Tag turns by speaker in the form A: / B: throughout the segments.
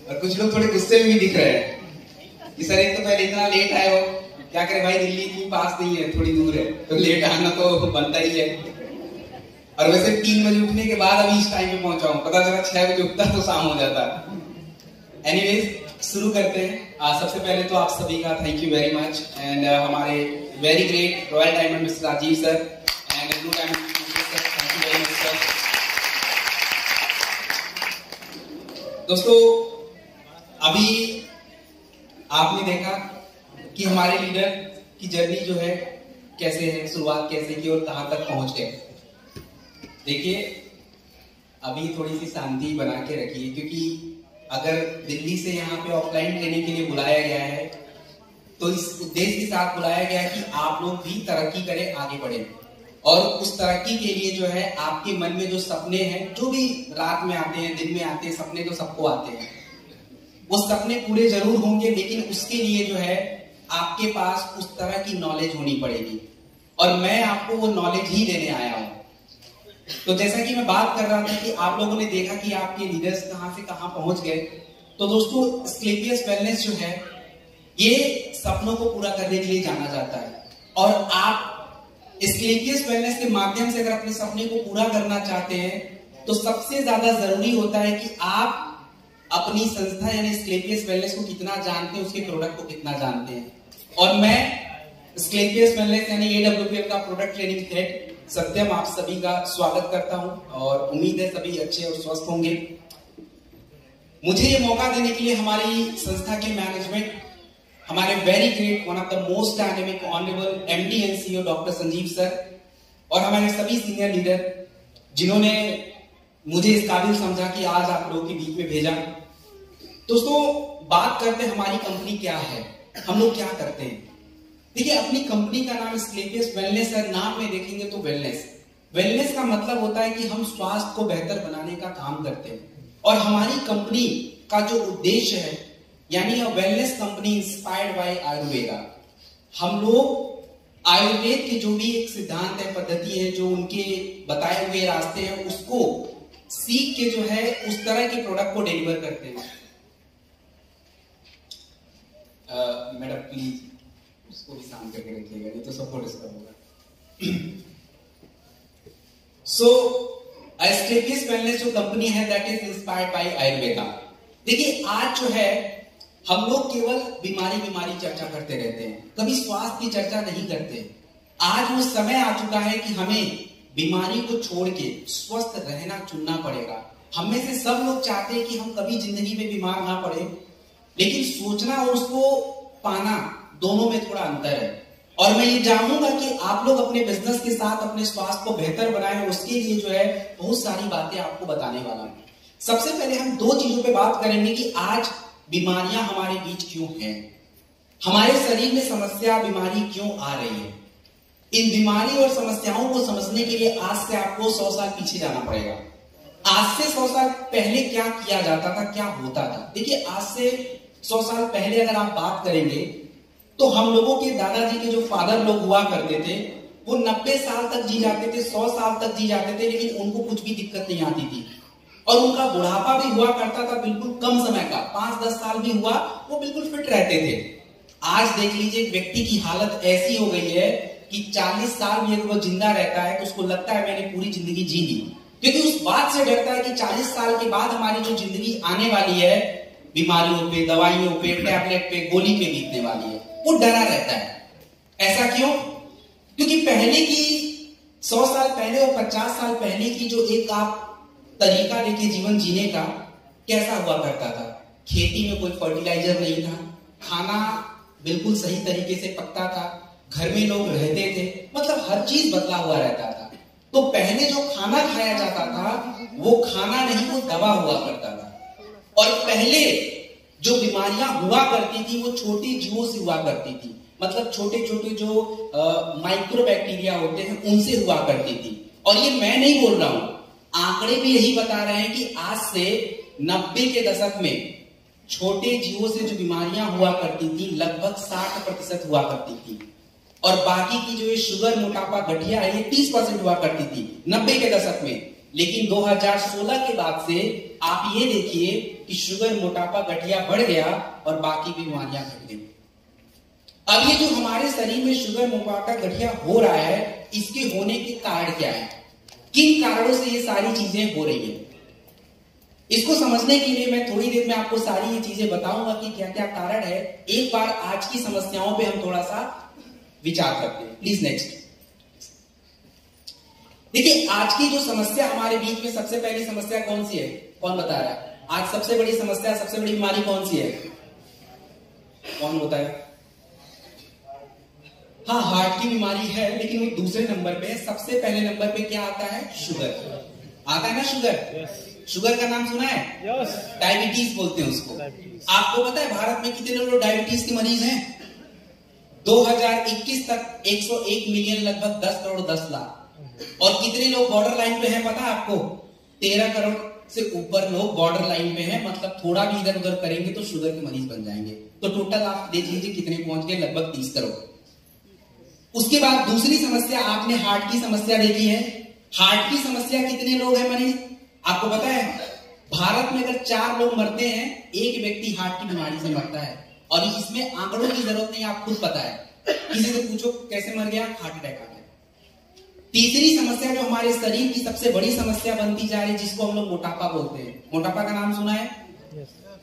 A: और कुछ लोग थोड़े गुस्से में भी दिख रहे हैं कि सर एक तो पहले इतना लेट आए हो, क्या करे भाई, दिल्ली इतनी पास नहीं है, थोड़ी दूर है, तो लेट आना तो बनता ही है। और वैसे 3 बजे उठने के बाद अभी इस टाइम पे पहुंचा हूं, पता चला 6 बजे उठता तो शाम हो जाता। एनीवेज शुरू करते हैं। सबसे पहले तो आप सभी का thank you very much and हमारे very great royal diamond mister Rajiv sir and blue diamond sir, thank you very much sir. दोस्तों अभी आपने देखा कि हमारे लीडर की जर्नी जो है कैसे है, शुरुआत कैसे की और कहां तक पहुंच गए। देखिए अभी थोड़ी सी शांति बना के रखिए, क्योंकि अगर दिल्ली से यहाँ पे ऑफलाइन ट्रेनिंग के लिए बुलाया गया है तो इस उद्देश्य के साथ बुलाया गया है कि आप लोग भी तरक्की करें, आगे बढ़े। और उस तरक्की के लिए जो है आपके मन में जो सपने हैं, जो भी रात में आते हैं दिन में आते हैं, सपने तो सबको आते हैं, वो सपने पूरे जरूर होंगे, लेकिन उसके लिए जो है आपके पास उस तरह की नॉलेज होनी पड़ेगी और मैं आपको वो नॉलेज ही देने आया हूं। तो जैसा कि मैं बात कर रहा था कि आप लोगों ने देखा कि आपके लीडर्स कहां से कहां पहुंच गए, तो दोस्तों एस्क्लेपियस वेलनेस जो है ये सपनों को पूरा करने के लिए जाना जाता है। और आप एस्क्लेपियस वेलनेस के माध्यम से अगर अपने सपने को पूरा करना चाहते हैं तो सबसे ज्यादा जरूरी होता है कि आप अपनी संस्था यानी एस्क्लेपियस वेलनेस को कितना जानते हैं, उसके प्रोडक्ट को कितना जानते हैं। और मैं एस्क्लेपियस वेलनेस यानी AWPL का प्रोडक्ट ट्रेनिंग हेड सत्यम आप सभी का स्वागत करता हूं और उम्मीद है सभी अच्छे और स्वस्थ होंगे। मुझे ये मौका देने के लिए हमारी संस्था के मैनेजमेंट, हमारे very great one of the most dynamic honourable MD and CEO doctor Sanjeev sir और हमारे सभी सीनियर लीडर जिन्होंने मुझे इस काबिल समझा कि आज आप लोगों के बीच में भेजा। दोस्तों बात करते हैं हमारी कंपनी क्या है, हम लोग क्या करते हैं। देखिए अपनी कंपनी का नाम एस्क्लेपियस वेलनेस है। नाम में देखेंगे तो वेलनेस का मतलब होता है कि हम स्वास्थ्य को बेहतर बनाने का काम करते हैं। और हमारी कंपनी का जो उद्देश्य है यानी wellness company inspired by Ayurveda. हम लोग आयुर्वेद के जो भी एक सिद्धांत है, पद्धति है, जो उनके बताए हुए रास्ते हैं, उसको सीख के जो है उस तरह के प्रोडक्ट को डिलीवर करते हैं। मैडम प्लीज उसको भी शांत करके रखिएगा, नहीं तो सबको डिस्टर्ब होगा। सो एस्क्लेपियस वेलनेस जो कंपनी है that is inspired by Ayurveda. देखिए आज जो है हम लोग केवल बीमारी चर्चा करते रहते हैं, कभी स्वास्थ्य की चर्चा नहीं करते। आज वो समय आ चुका है कि हमें बीमारी को छोड़ के स्वस्थ रहना चुनना पड़ेगा। हम में से सब लोग चाहते हैं कि हम कभी जिंदगी में बीमार ना पड़े, लेकिन सोचना और उसको पाना दोनों में थोड़ा अंतर है। और मैं ये जानूंगा कि आप लोग अपने बिजनेस के साथ अपने स्वास्थ्य को बेहतर बनाएं और उसके लिए जो है बहुत सारी बातें आपको बताने वाला हूं। सबसे पहले हम 2 चीजों पे बात करेंगे कि आज बीमारियां हमारे बीच क्यों हैं, हमारे शरीर में समस्या बीमारी क्यों आ रही है। इन बीमारी और समस्याओं को समझने के लिए आज से आपको 100 साल पीछे जाना पड़ेगा। आज से 100 साल पहले क्या किया जाता था, क्या होता था। देखिए आज से 100 साल पहले अगर आप बात करेंगे तो हम लोगों के दादाजी के जो फादर लोग हुआ करते थे वो 90 साल तक जी जाते थे, 100 साल तक जी जाते थे, लेकिन उनको कुछ भी दिक्कत नहीं आती थी। और उनका बुढ़ापा भी हुआ करता था बिल्कुल कम समय का, 5-10 साल भी हुआ वो बिल्कुल फिट रहते थे। आज देख लीजिए एक व्यक्ति की हालत ऐसी हो गई है कि 40 साल भी अगर वो जिंदा रहता है तो उसको लगता है मैंने पूरी जिंदगी जी ली, क्योंकि उस बात से डरता है कि 40 साल के बाद हमारी जो जिंदगी आने वाली है बीमारियों पे, दवाइयों पे, टैबलेट पे, गोली पे बीतने वाली है, वो डरा रहता है। ऐसा क्यों? क्योंकि पहले की 100 साल पहले और 50 साल पहले की जो एक आप तरीका लेके जीवन जीने का कैसा हुआ करता था। खेती में कोई फर्टिलाइजर नहीं था, खाना बिल्कुल सही तरीके से पकता था, घर में लोग रहते थे, मतलब हर चीज बदला हुआ रहता था। तो पहले जो खाना खाया जाता था वो खाना नहीं, वो दवा हुआ करता था। और पहले जो बीमारियां हुआ करती थी वो छोटे जीवों से हुआ करती थी, मतलब छोटे छोटे जो माइक्रो बैक्टीरिया होते हैं उनसे हुआ करती थी। और ये मैं नहीं बोल रहा हूं, आंकड़े भी यही बता रहे हैं कि आज से 90 के दशक में छोटे जीवों से जो बीमारियां हुआ करती थी लगभग 60% हुआ करती थी, और बाकी की जो ये शुगर, मोटापा, गठिया है ये 30% हुआ करती थी 90 के दशक में। लेकिन 2016 के बाद से आप ये देखिए कि शुगर, मोटापा, गठिया बढ़ गया और बाकी बीमारियां घट गई। अब ये जो हमारे शरीर में शुगर, मोटापा, गठिया हो रहा है, इसके होने के कारण क्या है, किन कारणों से ये सारी चीजें हो रही है, इसको समझने के लिए मैं थोड़ी देर में आपको सारी ये चीजें बताऊंगा कि क्या क्या कारण है। एक बार आज की समस्याओं पे हम थोड़ा सा विचार करते हैं। Please next. देखिए, आज की जो समस्या हमारे बीच में, सबसे पहली समस्या कौन सी है, कौन बता रहा है? आज सबसे बड़ी समस्या, सबसे बड़ी बीमारी कौन सी है, कौन बताया? हाँ, हार्ट की बीमारी है, लेकिन वो दूसरे नंबर पे है। सबसे पहले नंबर पे क्या आता है? शुगर आता है ना। शुगर, शुगर का नाम सुना है? डायबिटीज बोलते हैं उसको। आपको पता है भारत में कितने लोग डायबिटीज के मरीज हैं? 2021 तक 101 मिलियन, लगभग 10 करोड़ 10 लाख। और कितने लोग बॉर्डर लाइन पे हैं पता है आपको? 13 करोड़ से ऊपर लोग बॉर्डर लाइन पे हैं, मतलब थोड़ा भी इधर उधर करेंगे तो शुगर के मरीज बन जाएंगे। तो टोटल आप देख लीजिए कितने पहुंच गए, लगभग 30 करोड़। उसके बाद दूसरी समस्या, आपने हार्ट की समस्या देखी है। हार्ट की समस्या कितने लोग हैं मरीज, आपको पता है? भारत में अगर 4 लोग मरते हैं, एक व्यक्ति हार्ट की बीमारी से मरता है। और इसमें आंकड़ों की जरूरत नहीं, आप खुद पता है। किसी से पूछो कैसे मर गया, हार्ट अटैक आ गया। तीसरी समस्या जो हमारे शरीर की सबसे बड़ी समस्या बनती जा रही है, जिसको हम लोग मोटापा बोलते हैं। मोटापा का नाम सुना है?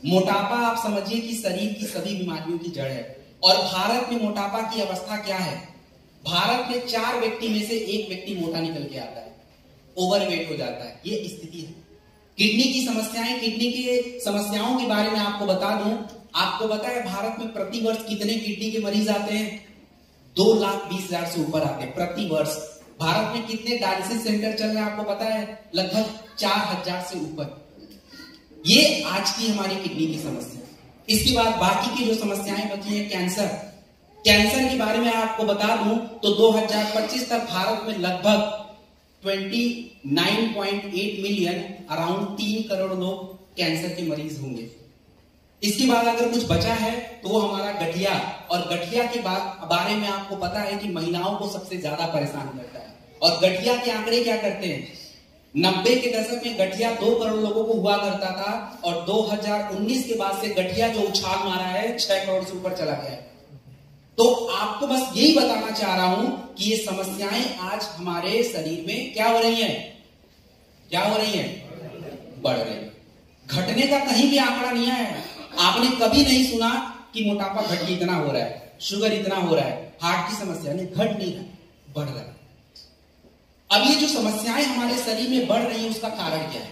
A: मोटापा आप समझिए कि शरीर की सभी बीमारियों की जड़ है। और भारत में मोटापा की अवस्था क्या है? भारत में 4 व्यक्ति में से 1 व्यक्ति मोटा निकल के आता है, ओवरवेट हो जाता है। ये स्थिति है। किडनी की समस्याएं, किडनी की समस्याओं के बारे में आपको बता दूं, आपको पता है भारत में प्रति वर्ष कितने किडनी के मरीज आते हैं? 2,20,000 से ऊपर आते हैं प्रति वर्ष। भारत में कितने डायलिसिस सेंटर चल रहे हैं आपको पता है? लगभग 4,000 से ऊपर। ये आज की हमारी किडनी की समस्या। इसके बाद बाकी की जो समस्याएं बची हैं, कैंसर। कैंसर के बारे में आपको बता दूं तो 2025 तक भारत में लगभग 29.8 मिलियन, अराउंड 3 करोड़ लोग कैंसर के मरीज होंगे। इसके बाद अगर कुछ बचा है तो वो हमारा गठिया। और गठिया के बारे में आपको पता है कि महिलाओं को सबसे ज्यादा परेशान करता है। और गठिया के आंकड़े क्या करते हैं? 90 के दशक में गठिया 2 करोड़ लोगों को हुआ करता था, और 2019 के बाद से गठिया जो उछाल मारा है 6 करोड़ से ऊपर चला गया है। तो आपको बस यही बताना चाह रहा हूं कि ये समस्याएं आज हमारे शरीर में क्या हो रही हैं? क्या हो रही हैं? बढ़ रही है। घटने का कहीं भी आंकड़ा नहीं आया है। आपने कभी नहीं सुना कि मोटापा घट के इतना हो रहा है, शुगर इतना हो रहा है, हार्ट की समस्या नहीं, घट नहीं रहा, बढ़ रहा है। अब ये जो समस्याएं हमारे शरीर में बढ़ रही हैं, उसका कारण क्या है?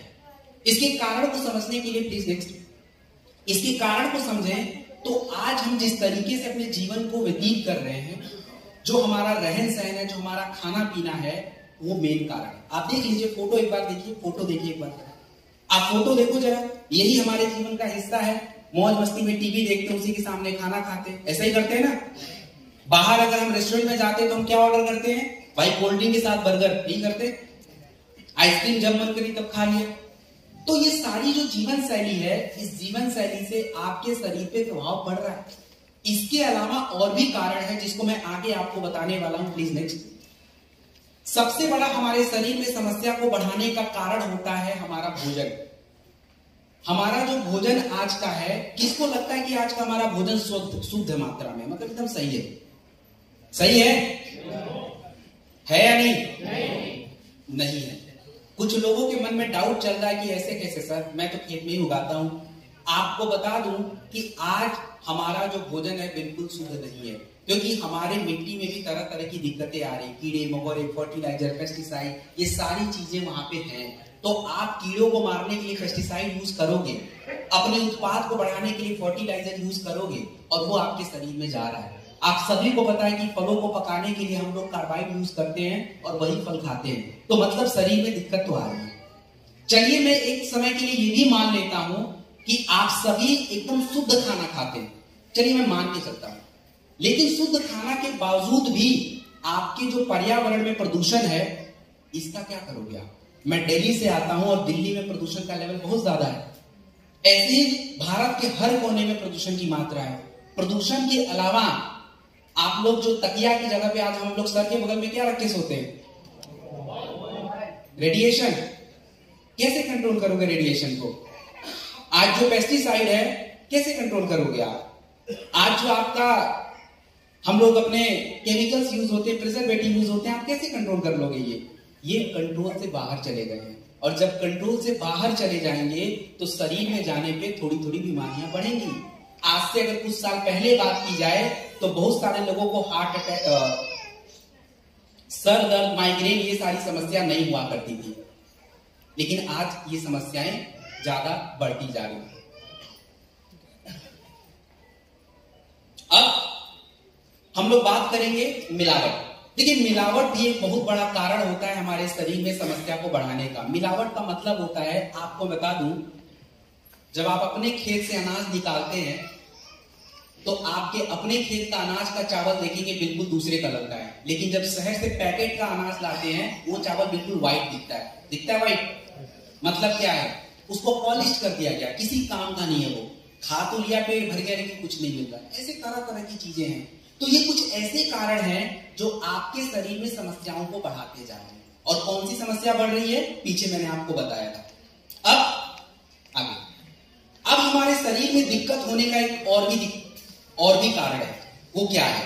A: इसके कारण को समझने के लिए प्लीज नेक्स्ट। इसके कारण को समझें तो आज हम जिस तरीके से अपने जीवन को व्यतीत कर रहे हैं, जो हमारा रहन सहन है, जो हमारा खाना पीना है, वो मेन कारण है। आप देख लीजिए फोटो, एक बार देखिए फोटो, देखिए एक बार आप फोटो देखो जरा। यही हमारे जीवन का हिस्सा है। मौज मस्ती में टीवी देखते हैं, उसी के सामने खाना खाते हैं, ऐसा ही करते हैं ना। बाहर अगर हम रेस्टोरेंट में जाते हैं तो हम क्या ऑर्डर करते हैं? भाई कोल्ड ड्रिंक के साथ बर्गर, नहीं करते? आइसक्रीम जब मन करी तब खा लिया। तो ये सारी जो जीवन शैली है, इस जीवन शैली से आपके शरीर पे प्रभाव पड़ रहा है। इसके अलावा और भी कारण है जिसको मैं आगे आपको बताने वाला हूं। Please next. सबसे बड़ा हमारे शरीर में समस्या को बढ़ाने का कारण होता है हमारा भोजन। हमारा जो भोजन आज का है, किसको लगता है कि आज का हमारा भोजन शुद्ध मात्रा में, मतलब एकदम सही है? सही है या नहीं? नहीं है। कुछ लोगों के मन में डाउट चल रहा है कि ऐसे कैसे सर, मैं तो खेत में ही उगाता हूं। आपको बता दूं कि आज हमारा जो भोजन है बिल्कुल शुद्ध नहीं है, क्योंकि हमारे मिट्टी में भी तरह तरह की दिक्कतें आ रही, कीड़े मकोड़े, फर्टिलाइजर, पेस्टिसाइड, ये सारी चीजें वहां पे हैं। तो आप कीड़ों को मारने के लिए पेस्टिसाइड यूज करोगे, अपने उत्पाद को बढ़ाने के लिए फर्टिलाइजर यूज करोगे, और वो आपके शरीर में जा रहा है। आप सभी को पता है कि फलों को पकाने के लिए हम लोग कार्बाइड यूज करते हैं और वही फल खाते हैं, तो मतलब शरीर में दिक्कत तो आ रही है। चलिए मैं एक समय के लिए ये भी मान लेता हूं कि आप सभी एकदम शुद्ध खाना खाते हैं, चलिए मैं मान के चलता हूं। लेकिन शुद्ध खाना के बावजूद भी आपके जो पर्यावरण में प्रदूषण है, इसका क्या करोगे आप? मैं दिल्ली से आता हूं और दिल्ली में प्रदूषण का लेवल बहुत ज्यादा है। ऐसे ही भारत के हर कोने में प्रदूषण की मात्रा है। प्रदूषण के अलावा आप लोग जो तकिया की जगह पे आज हम लोग सर के बगल में क्या रख के सोते हैं? रेडिएशन। कैसे कंट्रोल करोगे रेडिएशन को? आज जो पेस्टिसाइड है कैसे कंट्रोल करोगे आप? आज जो आपका हम लोग अपने केमिकल्स यूज होते हैं, प्रिजर्वेटिव यूज होते हैं, आप कैसे कंट्रोल कर लोगे? ये कंट्रोल से बाहर चले गए हैं। और जब कंट्रोल से बाहर चले जाएंगे तो शरीर में जाने पे थोड़ी थोड़ी बीमारियां बढ़ेंगी। आज से अगर कुछ साल पहले बात की जाए तो बहुत सारे लोगों को हार्ट अटैक, सर दर्द, माइग्रेन, ये सारी समस्या नहीं हुआ करती थी, लेकिन आज ये समस्याएं ज्यादा बढ़ती जा रही हैं। अब हम लोग बात करेंगे मिलावट। देखिए, मिलावट भी एक बहुत बड़ा कारण होता है हमारे शरीर में समस्या को बढ़ाने का। मिलावट का मतलब होता है, आपको बता दूं, जब आप अपने खेत से अनाज निकालते हैं तो आपके अपने खेत का अनाज का चावल देखेंगे बिल्कुल दूसरे कलर का है, लेकिन जब शहर से पैकेट का अनाज लाते हैं वो चावल बिल्कुल व्हाइट दिखता है व्हाइट। मतलब क्या है? उसको पॉलिश कर दिया गया, किसी काम का नहीं है वो। खा तो लिया, पेट भर गया, लेकिन कुछ नहीं मिल रहा। ऐसे तरह तरह की चीजें हैं। तो ये कुछ ऐसे कारण हैं जो आपके शरीर में समस्याओं को बढ़ाते जा रहे हैं। और कौन सी समस्या बढ़ रही है? पीछे मैंने आपको बताया था। अब आगे, अब हमारे शरीर में दिक्कत होने का एक और भी कारण है। वो क्या है?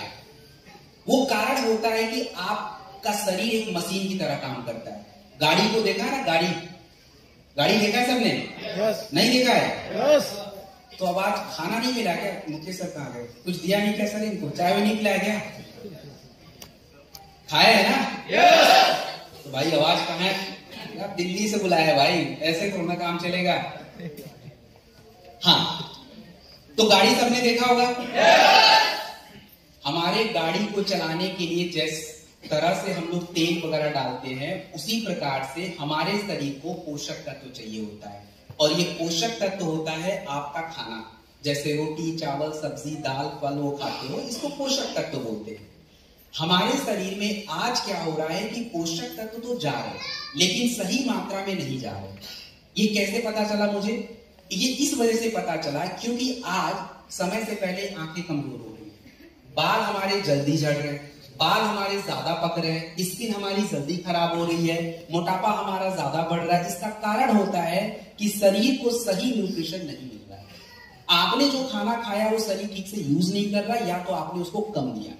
A: वो कारण होता है कि आपका शरीर एक मशीन की तरह काम करता है। गाड़ी को देखा है ना? गाड़ी देखा है सबने? yes. नहीं देखा है? yes. तो अब आज खाना नहीं मिला क्या? मुकेश सर कहाँ गए? कुछ दिया नहीं क्या सर इनको? चाय भी नहीं पिलाया क्या? खाया है ना? yes. तो भाई आवाज कहाँ है? आप दिल्ली से बुलाया है भाई, ऐसे थोड़ा काम चलेगा। हाँ, तो गाड़ी सबने देखा होगा। yes. हमारे गाड़ी को चलाने के लिए जिस तरह से हम लोग तेल वगैरह डालते हैं, उसी प्रकार से हमारे शरीर को पोषक तत्व चाहिए होता है। और ये पोषक तत्व होता है आपका खाना, जैसे रोटी, चावल, सब्जी, दाल, फल वो खाते हो, इसको पोषक तत्व बोलते हैं। हमारे शरीर में आज क्या हो रहा है कि पोषक तत्व तो जा रहे हैं, लेकिन सही मात्रा में नहीं जा रहे। ये कैसे पता चला मुझे? ये इस वजह से पता चला क्योंकि आज समय से पहले आंखें कमजोर हो रही है, बाल हमारे जल्दी झड़ रहे हैं, बाल हमारे ज्यादा पक रहे हैं, स्किन हमारी जल्दी खराब हो रही है, मोटापा हमारा ज्यादा बढ़ रहा है। इसका कारण होता है कि शरीर को सही न्यूट्रिशन नहीं मिल रहा है। आपने जो खाना खाया वो शरीर ठीक से यूज नहीं कर रहा, या तो आपने उसको कम दिया।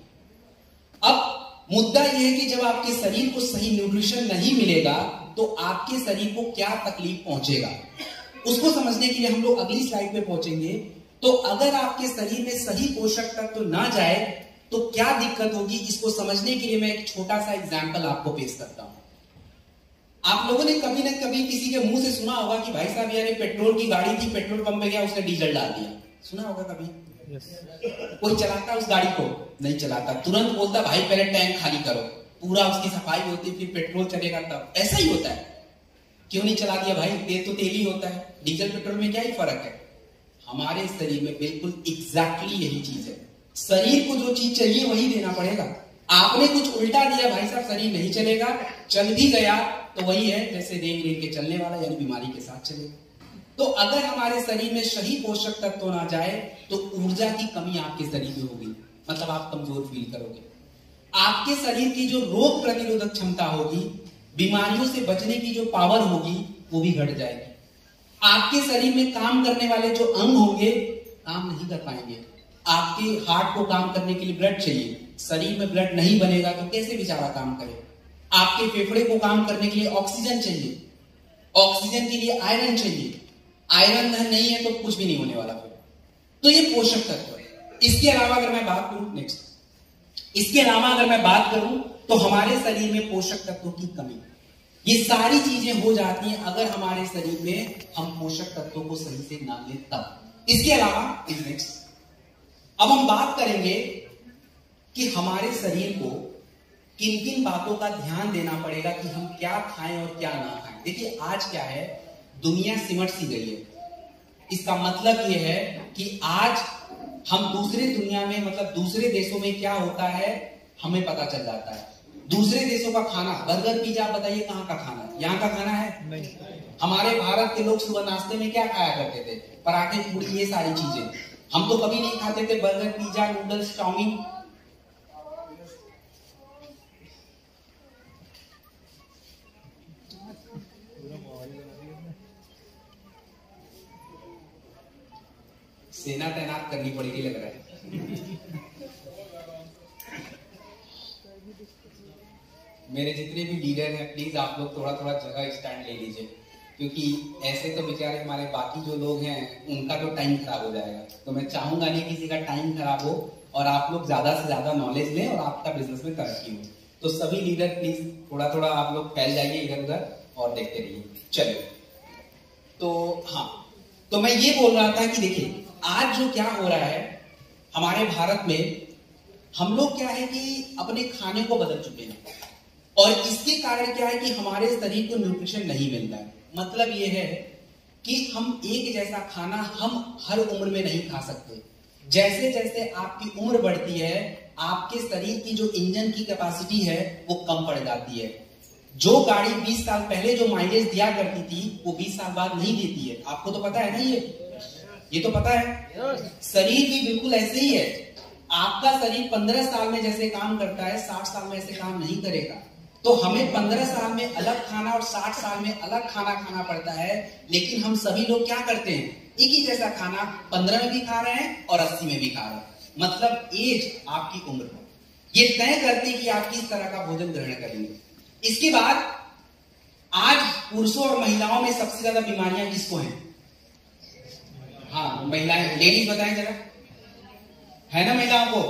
A: अब मुद्दा यह है कि जब आपके शरीर को सही न्यूट्रिशन नहीं मिलेगा तो आपके शरीर को क्या तकलीफ पहुंचेगा, उसको समझने के लिए हम लोग अगली स्लाइड पे पहुंचेंगे। तो अगर आपके शरीर में सही पोषक तत्व तो ना जाए तो क्या दिक्कत होगी, इसको समझने के लिए मैं एक छोटा सा एग्जाम्पल आपको पेश करता हूं। आप लोगों ने कभी ना कभी किसी के मुंह से सुना होगा कि भाई साहब यार पेट्रोल की गाड़ी थी, पेट्रोल पंप पे गया, उसने डीजल डाल दिया। सुना होगा कभी? yes. कोई चलाता उस गाड़ी को? नहीं चलाता, तुरंत बोलता भाई पहले टैंक खाली करो, पूरा उसकी सफाई होती, फिर पेट्रोल चलेगा तब। ऐसा ही होता है। क्यों नहीं चला दिया भाई? तेल तो तेल ही होता है, डीजल पेट्रोल में क्या ही फर्क है? हमारे शरीर में बिल्कुल एग्जैक्टली यही चीज है। शरीर को जो चीज चाहिए वही देना पड़ेगा। आपने कुछ उल्टा दिया भाई साहब, शरीर नहीं चलेगा, चल भी गया तो वही है जैसे रेंग रेंग के चलने वाला, यानी बीमारी के साथ चलेगा। तो अगर हमारे शरीर में सही पोषक तत्व ना जाए तो ऊर्जा की कमी आपके शरीर में होगी, मतलब आप कमजोर फील करोगे। आपके शरीर की जो रोग प्रतिरोधक क्षमता होगी, बीमारियों से बचने की जो पावर होगी, वो भी घट जाएगी। आपके शरीर में काम करने वाले जो अंग होंगे काम नहीं कर पाएंगे। आपके हार्ट को काम करने के लिए ब्लड चाहिए, शरीर में ब्लड नहीं बनेगा तो कैसे बेचारा काम करे। आपके फेफड़े को काम करने के लिए ऑक्सीजन चाहिए, ऑक्सीजन के लिए आयरन चाहिए, आयरन नहीं है तो कुछ भी नहीं होने वाला फिर। तो ये पोषक तत्व है। इसके अलावा अगर मैं बात करूं इसके अलावा अगर मैं बात करूं तो हमारे शरीर में पोषक तत्वों की कमी, ये सारी चीजें हो जाती हैं अगर हमारे शरीर में हम पोषक तत्वों को सही से ना लें तब। इसके अलावा नेक्स्ट अब हम बात करेंगे कि हमारे शरीर को किन किन बातों का ध्यान देना पड़ेगा कि हम क्या खाएं और क्या ना खाएं। देखिए आज क्या है, दुनिया सिमट सी गई है। इसका मतलब यह है कि आज हम दूसरे दुनिया में, मतलब दूसरे देशों में क्या होता है हमें पता चल जाता है। दूसरे देशों का खाना, बर्गर पिज्जा, बताइए कहाँ का खाना है? यहाँ का खाना है नहीं। हमारे भारत के लोग सुबह नाश्ते में क्या खाया करते थे? पराठे, पूरी, ये सारी चीजें। हम तो कभी नहीं खाते थे बर्गर, पिज्जा, नूडल्स, चाउमीन। सेना तैनात करनी पड़ेगी लग रहा है। मेरे जितने भी लीडर हैं प्लीज आप लोग थोड़ा थोड़ा जगह स्टैंड ले लीजिए, क्योंकि ऐसे तो बेचारे हमारे बाकी जो लोग हैं उनका तो टाइम खराब हो जाएगा। तो मैं चाहूंगा नहीं किसी का टाइम खराब हो और आप लोग ज्यादा से ज्यादा नॉलेज लें और आपका बिजनेस में तरक्की हो। तो सभी लीडर प्लीज थोड़ा थोड़ा आप लोग फैल जाइए इधर उधर और देखते रहिए। चलिए, तो हाँ, तो मैं ये बोल रहा था कि देखिए आज जो क्या हो रहा है हमारे भारत में, हम लोग क्या है कि अपने खाने को बदल चुके हैं और इसके कारण क्या है कि हमारे शरीर को न्यूट्रिशन नहीं मिलता है। मतलब ये है कि हम एक जैसा खाना हम हर उम्र में नहीं खा सकते। जैसे जैसे आपकी उम्र बढ़ती है आपके शरीर की जो इंजन की कैपेसिटी है वो कम पड़ जाती है। जो गाड़ी 20 साल पहले जो माइलेज दिया करती थी वो 20 साल बाद नहीं देती है। आपको तो पता है ना, ये तो पता है। शरीर भी बिल्कुल ऐसे ही है। आपका शरीर 15 साल में जैसे काम करता है 60 साल में ऐसे काम नहीं करेगा। तो हमें 15 साल में अलग खाना और 60 साल में अलग खाना खाना पड़ता है। लेकिन हम सभी लोग क्या करते हैं, एक ही जैसा खाना 15 में भी खा रहे हैं और 80 में भी खा रहे हैं। मतलब एज आपकी उम्र ये तय करती है कि आप किस तरह का भोजन ग्रहण करेंगे। इसके बाद आज पुरुषों और महिलाओं में सबसे ज्यादा बीमारियां किसको हैं? हाँ, महिलाएं। लेडीज बताएं जरा, है ना महिलाओं को?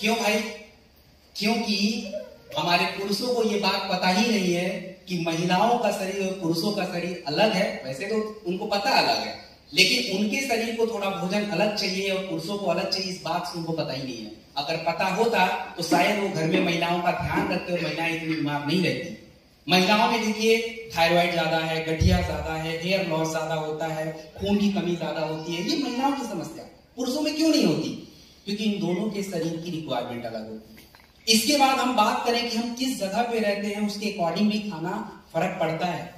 A: क्यों भाई? क्योंकि हमारे पुरुषों को ये बात पता ही नहीं है कि महिलाओं का शरीर और पुरुषों का शरीर अलग है। वैसे तो उनको पता अलग है, लेकिन उनके शरीर को थोड़ा भोजन अलग चाहिए और पुरुषों को अलग चाहिए, इस बात से उनको पता ही नहीं है। अगर पता होता तो शायद वो घर में महिलाओं का ध्यान रखते और महिलाएं इतनी बीमार नहीं रहती। महिलाओं में देखिए थायराइड ज्यादा है, गठिया ज्यादा है, हेयर लॉस ज्यादा होता है, खून की कमी ज्यादा होती है। ये महिलाओं की समस्या। पुरुषों में क्यों नहीं होती? क्योंकि इन दोनों के शरीर की रिक्वायरमेंट अलग होती है। इसके बाद हम बात करें कि हम किस जगह पे रहते हैं, उसके अकॉर्डिंग भी खाना फर्क पड़ता है।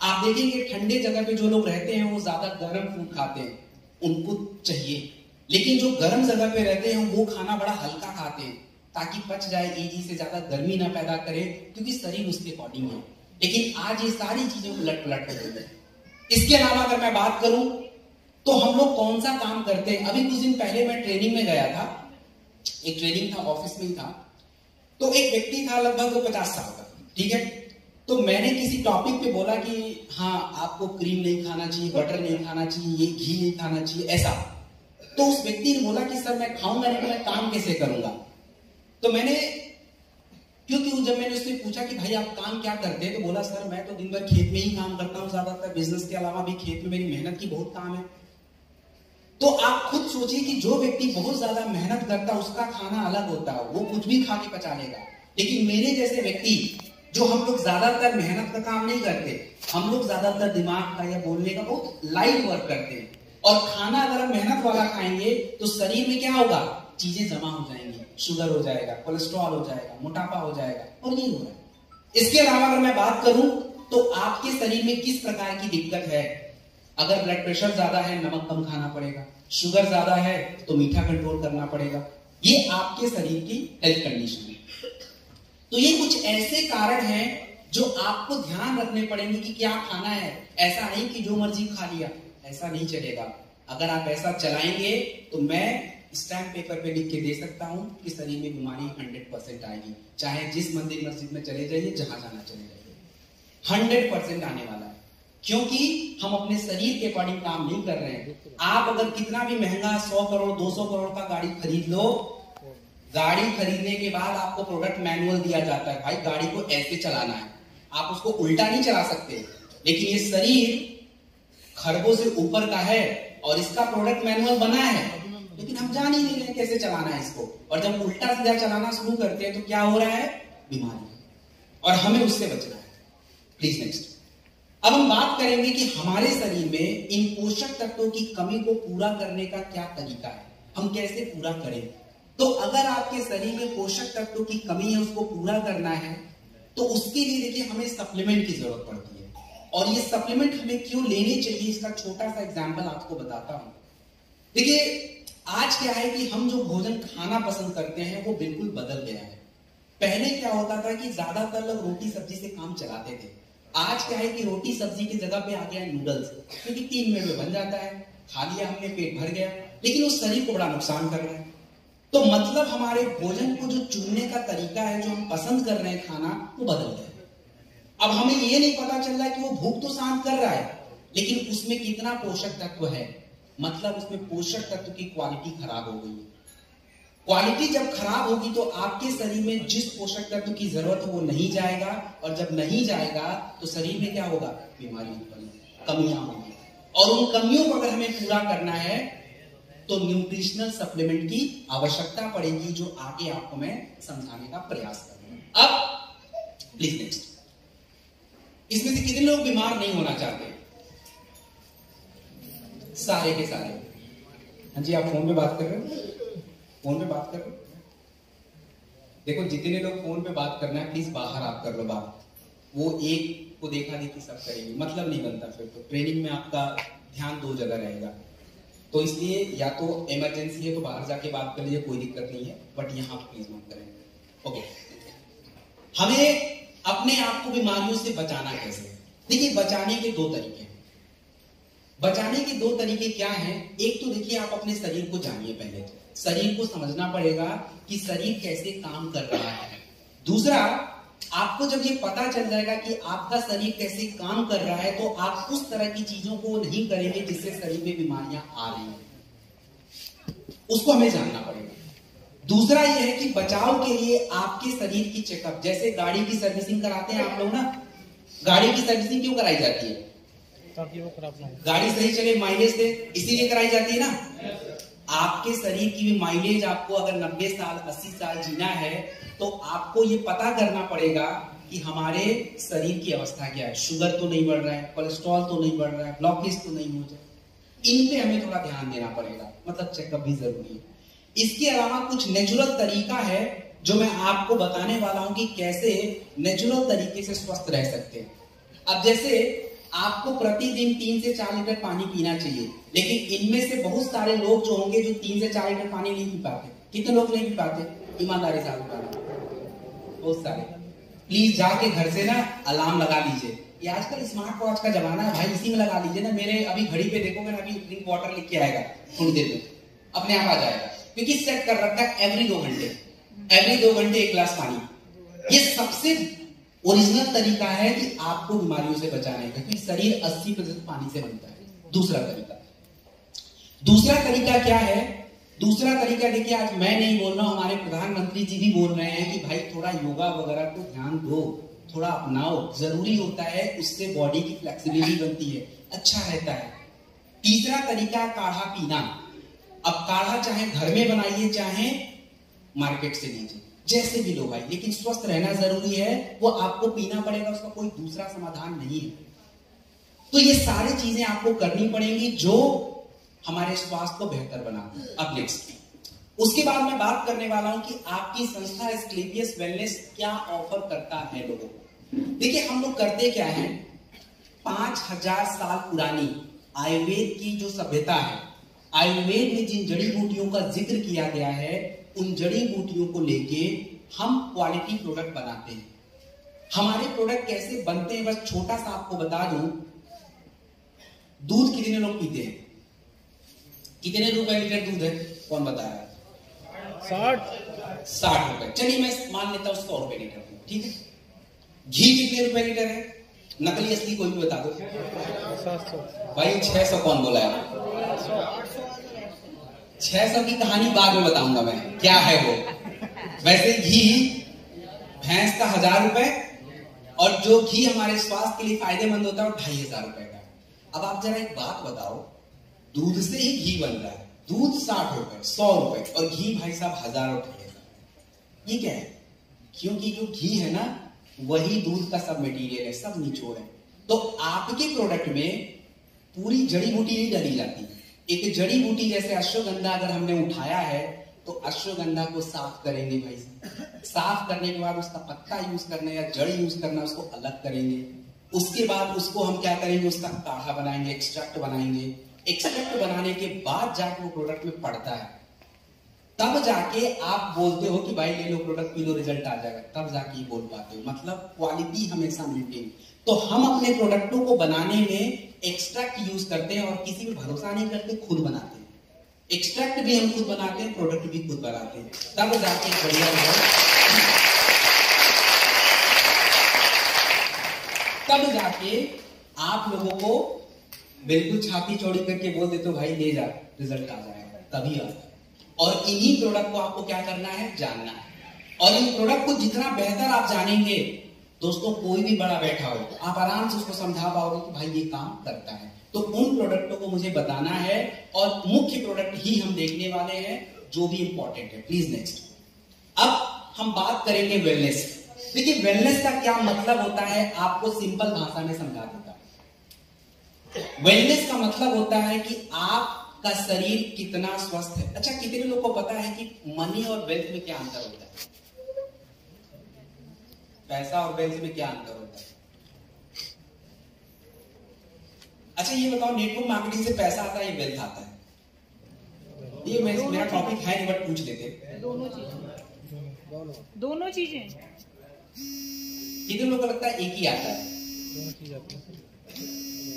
A: आप देखेंगे ठंडे जगह पे जो लोग रहते हैं वो ज्यादा गर्म फूड खाते हैं, उनको चाहिए। लेकिन जो गर्म जगह पे रहते हैं वो खाना बड़ा हल्का खाते हैं ताकि पच जाए, इजी से ज्यादा गर्मी ना पैदा करे, क्योंकि शरीर उसके अकॉर्डिंग है। लेकिन आज ये सारी चीजें उलट पलट कर देते हैं। इसके अलावा अगर मैं बात करूं तो हम लोग कौन सा काम करते हैं। अभी कुछ दिन पहले मैं ट्रेनिंग में गया था, एक ट्रेनिंग था, ऑफिस में ही था। तो एक व्यक्ति था लगभग 50 साल का, ठीक है। तो मैंने किसी टॉपिक पे बोला कि हाँ आपको क्रीम नहीं खाना चाहिए, बटर नहीं खाना चाहिए, ये घी नहीं खाना चाहिए, ऐसा। तो उस व्यक्ति ने बोला कि सर मैं खाऊंगा नहीं तो मैं काम कैसे करूंगा। तो मैंने, क्योंकि जब मैंने उससे पूछा कि भाई आप काम क्या करते हैं, तो बोला सर मैं तो दिन भर खेत में ही काम करता हूँ, ज्यादातर बिजनेस के अलावा भी खेत में मेरी मेहनत की बहुत काम है। तो आप खुद सोचिए कि जो व्यक्ति बहुत ज्यादा मेहनत करता है उसका खाना अलग होता है, वो कुछ भी खा के पचा लेगा। लेकिन मेरे जैसे व्यक्ति जो हम लोग ज्यादातर मेहनत का काम नहीं करते, हम लोग ज्यादातर दिमाग का या बोलने का बहुत लाइट वर्क करते हैं। और खाना अगर हम मेहनत वाला खाएंगे तो शरीर में क्या होगा, चीजें जमा हो जाएंगी, शुगर हो जाएगा, कोलेस्ट्रॉल हो जाएगा, मोटापा हो जाएगा, और ये हो रहा है। इसके अलावा अगर मैं बात करूं तो आपके शरीर में किस प्रकार की दिक्कत है। अगर ब्लड प्रेशर ज्यादा है नमक कम खाना पड़ेगा, शुगर ज्यादा है तो मीठा कंट्रोल करना पड़ेगा। ये आपके शरीर की हेल्थ कंडीशन है। तो ये कुछ ऐसे कारण हैं जो आपको ध्यान रखने पड़ेंगे कि क्या खाना है। ऐसा नहीं कि जो मर्जी खा लिया, ऐसा नहीं चलेगा। अगर आप ऐसा चलाएंगे तो मैं स्टैम्प पेपर पे लिख के दे सकता हूं कि शरीर में बीमारी 100% आएगी। चाहे जिस मंदिर मस्जिद में चले जाइए, जहां जाना चले जाइए, 100% आने वाला है। क्योंकि हम अपने शरीर के अकॉर्डिंग काम नहीं कर रहे हैं। आप अगर कितना भी महंगा 100 करोड़ 200 करोड़ का गाड़ी खरीद लो, गाड़ी खरीदने के बाद आपको प्रोडक्ट मैनुअल दिया जाता है, भाई गाड़ी को ऐसे चलाना है, आप उसको उल्टा नहीं चला सकते। लेकिन ये शरीर खरबों से ऊपर का है और इसका प्रोडक्ट मैनुअल बना है, लेकिन हम जान ही नहीं रहे कैसे चलाना है इसको। और जब उल्टा सीधा चलाना शुरू करते हैं तो क्या हो रहा है, बीमारी, और हमें उससे बचना है। Please next. अब हम बात करेंगे कि हमारे शरीर में इन पोषक तत्वों की कमी को पूरा करने का क्या तरीका है, हम कैसे पूरा करें। तो अगर आपके शरीर में पोषक तत्वों की कमी है, उसको पूरा करना है, तो उसके लिए देखिए हमें सप्लीमेंट की जरूरत पड़ती है। और ये सप्लीमेंट हमें क्यों लेने चाहिए, इसका छोटा सा एग्जाम्पल आपको बताता हूं। देखिए आज क्या है कि हम जो भोजन खाना पसंद करते हैं वो बिल्कुल बदल गया है। पहले क्या होता था कि ज्यादातर लोग रोटी सब्जी से काम चलाते थे। आज क्या है कि रोटी सब्जी की जगह पे आ गया नूडल्स, क्योंकि 3 मिनट में बन जाता है, खा लिया हमने, पेट भर गया। लेकिन उस शरीर को बड़ा नुकसान कर रहा है। तो मतलब हमारे भोजन को जो चुनने का तरीका है, जो हम पसंद कर रहे हैं खाना, वो बदल गया। अब हमें ये नहीं पता चल रहा है कि वो भूख तो शांत कर रहा है, लेकिन उसमें कितना पोषक तत्व है, मतलब उसमें पोषक तत्व की क्वालिटी खराब हो गई है। क्वालिटी जब खराब होगी तो आपके शरीर में जिस पोषक तत्व की जरूरत है वो नहीं जाएगा, और जब नहीं जाएगा तो शरीर में क्या होगा, बीमारी उत्पन्न, कमियां होंगी। और उन कमियों को अगर हमें पूरा करना है तो न्यूट्रिशनल सप्लीमेंट की आवश्यकता पड़ेगी, जो आगे आपको मैं समझाने का प्रयास करूंगा। अब प्लीज नेक्स्ट, इसमें से कितने लोग बीमार नहीं होना चाहते? सारे के सारे। हाँ जी, आप फोन पे बात कर रहे हो, फोन पे बात कर रहे हो? देखो, जितने लोग फोन पे बात करना है प्लीज बाहर आप कर लो बात। वो एक को देखा देखी सब करेंगे, मतलब नहीं बनता। फिर तो ट्रेनिंग में आपका ध्यान दो जगह रहेगा। तो इसलिए या तो इमरजेंसी है तो बाहर जाके बात कर लीजिए, कोई दिक्कत नहीं है, बट यहां प्लीज मत करें। ओके, हमें अपने आप को बीमारियों से बचाना कैसे? देखिए, बचाने के दो तरीके हैं। बचाने के दो तरीके क्या हैं? एक तो देखिए, आप अपने शरीर को जानिए। पहले शरीर को समझना पड़ेगा कि शरीर कैसे काम कर रहा है। दूसरा, आपको जब ये पता चल जाएगा कि आपका शरीर कैसे काम कर रहा है, तो आप उस तरह की चीजों को नहीं करेंगे जिससे शरीर में बीमारियां आ रही हैं। उसको हमें जानना पड़ेगा। दूसरा ये है कि बचाव के लिए आपके शरीर की चेकअप, जैसे गाड़ी की सर्विसिंग कराते हैं आप लोग ना, गाड़ी की सर्विसिंग क्यों कराई जाती है? ताकि वो खराब ना हो, गाड़ी सही चले, माइलेज दे, इसीलिए कराई जाती है ना। आपके शरीर की भी माइलेज, आपको अगर 90 साल 80 साल जीना है तो आपको ये पता करना पड़ेगा कि हमारे शरीर की अवस्था क्या है। शुगर तो नहीं बढ़ रहा है, कोलेस्ट्रॉल तो नहीं बढ़ रहा है, ब्लॉकेज तो नहीं हो जाए, इन पे हमें थोड़ा ध्यान देना पड़ेगा, मतलब चेकअप भी जरूरी है। इसके अलावा कुछ नेचुरल तरीका है जो मैं आपको बताने वाला हूं कि कैसे नेचुरल तरीके से स्वस्थ रह सकते हैं। अब जैसे आपको प्रतिदिन 3 से 4 लीटर पानी पीना चाहिए, लेकिन इनमें से बहुत सारे लोग जो होंगे जो 3 से 4 लीटर पानी नहीं पी पाते। कितने लोग नहीं पी पाते? ईमानदारी से बताना, बहुत सारे। प्लीज जाके घर से ना अलार्म लगा लीजिए। ये आजकल स्मार्ट वॉच का जमाना है भाई, इसी में लगा लीजिए ना। मेरे अभी घड़ी पे देखोगे ना, अभी ड्रिंक वाटर लिख के आएगा, थोड़ी देर में अपने आप आ जाएगा, क्योंकि सेट कर रखा है एवरी 2 घंटे, एवरी 2 घंटे 1 गिलास पानी। ये सबसे ओरिजिनल तरीका है कि आपको बीमारियों से बचाने का, क्योंकि शरीर 80% पानी से बनता है। दूसरा तरीका क्या है? दूसरा तरीका देखिए, आज मैं नहीं बोल रहा हूं, हमारे प्रधानमंत्री जी भी बोल रहे हैं कि भाई थोड़ा योगा वगैरह को ध्यान दो, थोड़ा अपनाओ, जरूरी होता है, उससे बॉडी की फ्लेक्सिबिलिटी बनती है, अच्छा रहता है। तीसरा तरीका, काढ़ा पीना। अब काढ़ा चाहे घर में बनाइए, चाहे मार्केट से लीजिए, जैसे भी लो भाई, लेकिन स्वस्थ रहना जरूरी है, वो आपको पीना पड़ेगा, उसका कोई दूसरा समाधान नहीं है। तो ये सारी चीजें आपको करनी पड़ेंगी जो हमारे स्वास्थ्य को बेहतर बनाते हैं। अब नेक्स्ट, उसके बाद मैं बात करने वाला हूं कि आपकी संस्था एस्क्लेपियस वेलनेस क्या ऑफर करता है लोगों को। देखिए, हम लोग करते क्या है, 5000 साल पुरानी आयुर्वेद की जो सभ्यता है, आयुर्वेद में जिन जड़ी बूटियों का जिक्र किया गया है, उन जड़ी बूटियों को लेके हम क्वालिटी प्रोडक्ट बनाते हैं। हमारे प्रोडक्ट कैसे बनते हैं, बस छोटा सा आपको बता दूं। दूध कितने लोग पीते हैं? कितने रुपए लीटर दूध है? कौन बता रहा है? 60 रुपए। चलिए मैं मान लेता हूं 100 रुपए लीटर, ठीक है। घी कितने रुपए लीटर है? नकली असली कोई भी बता दो। 700 भाई। 600 कौन बोला है? 600 की कहानी बाद में बताऊंगा मैं, क्या है वो। वैसे घी भैंस का 1000 रुपए, और जो घी हमारे स्वास्थ्य के लिए फायदेमंद होता है वो 2500 रुपए का। अब आप जरा एक बात बताओ, दूध से ही घी बन रहा है, दूध 60 रुपए, 100 रुपए, और घी भाई साहब 1000 रुपए। ये क्या है? क्योंकि जो घी है ना, वही दूध का सब मटेरियल है, सब निचोड़ है। तो आपके प्रोडक्ट में पूरी जड़ी बूटी नहीं डाली जाती। एक जड़ी बूटी जैसे अश्वगंधा अगर हमने उठाया है, तो अश्वगंधा को साफ करेंगे भाई, साफ करने के बाद उसका पत्ता यूज करना या जड़ यूज करना, उसको अलग करेंगे। उसके बाद उसको हम क्या करेंगे, उसका काढ़ा बनाएंगे, एक्सट्रैक्ट बनाएंगे। एक्सट्रैक्ट बनाने के बाद जाके वो प्रोडक्ट में पड़ता है, तब जाके आप बोलते हो कि भाई ले लो प्रोडक्ट, पी लो, रिजल्ट आ जाएगा, तब जाके बोल पाते हो। मतलब क्वालिटी हमेशा मेंटेन। तो हम अपने प्रोडक्टों को बनाने में एक्सट्रैक्ट यूज करते हैं और किसी पे भरोसा नहीं करते, खुद बनाते हैं। एक्सट्रैक्ट भी हम खुद बनाते हैं, प्रोडक्ट भी खुद बनाते हैं, तब जाके बढ़िया है, तब जाके आप लोगों को बिल्कुल छाती चौड़ी करके बोल देते हो भाई ले जा, रिजल्ट आ जाएगा, तभी आता है। और इन्हीं प्रोडक्ट को आपको क्या करना है, जानना है। और इन प्रोडक्ट को जितना बेहतर आप जानेंगे दोस्तों, कोई भी बड़ा बैठा हो आप आराम से उसको समझा पाओगे कि भाई ये काम करता है। तो उन प्रोडक्टों को मुझे बताना है और मुख्य प्रोडक्ट ही हम देखने वाले हैं जो भी इंपॉर्टेंट है। Please next. अब हम बात करेंगे वेलनेस। देखिए वेलनेस का क्या मतलब होता है, आपको सिंपल भाषा में समझा देता हूं। वेलनेस का मतलब होता है कि आपका शरीर कितना स्वस्थ है। अच्छा, कितने लोगों को पता है कि मनी और वेल्थ में क्या अंतर होता है? पैसा और वेल्थ में क्या अंतर होता है? अच्छा ये बताओ, नेटवर्क मार्केटिंग से पैसा आता है या वेल्थ आता है? ये मेरा टॉपिक है नहीं, बट पूछ लेते।
B: दोनों चीजें।
A: कितने लोगों को लगता है एक ही आता है?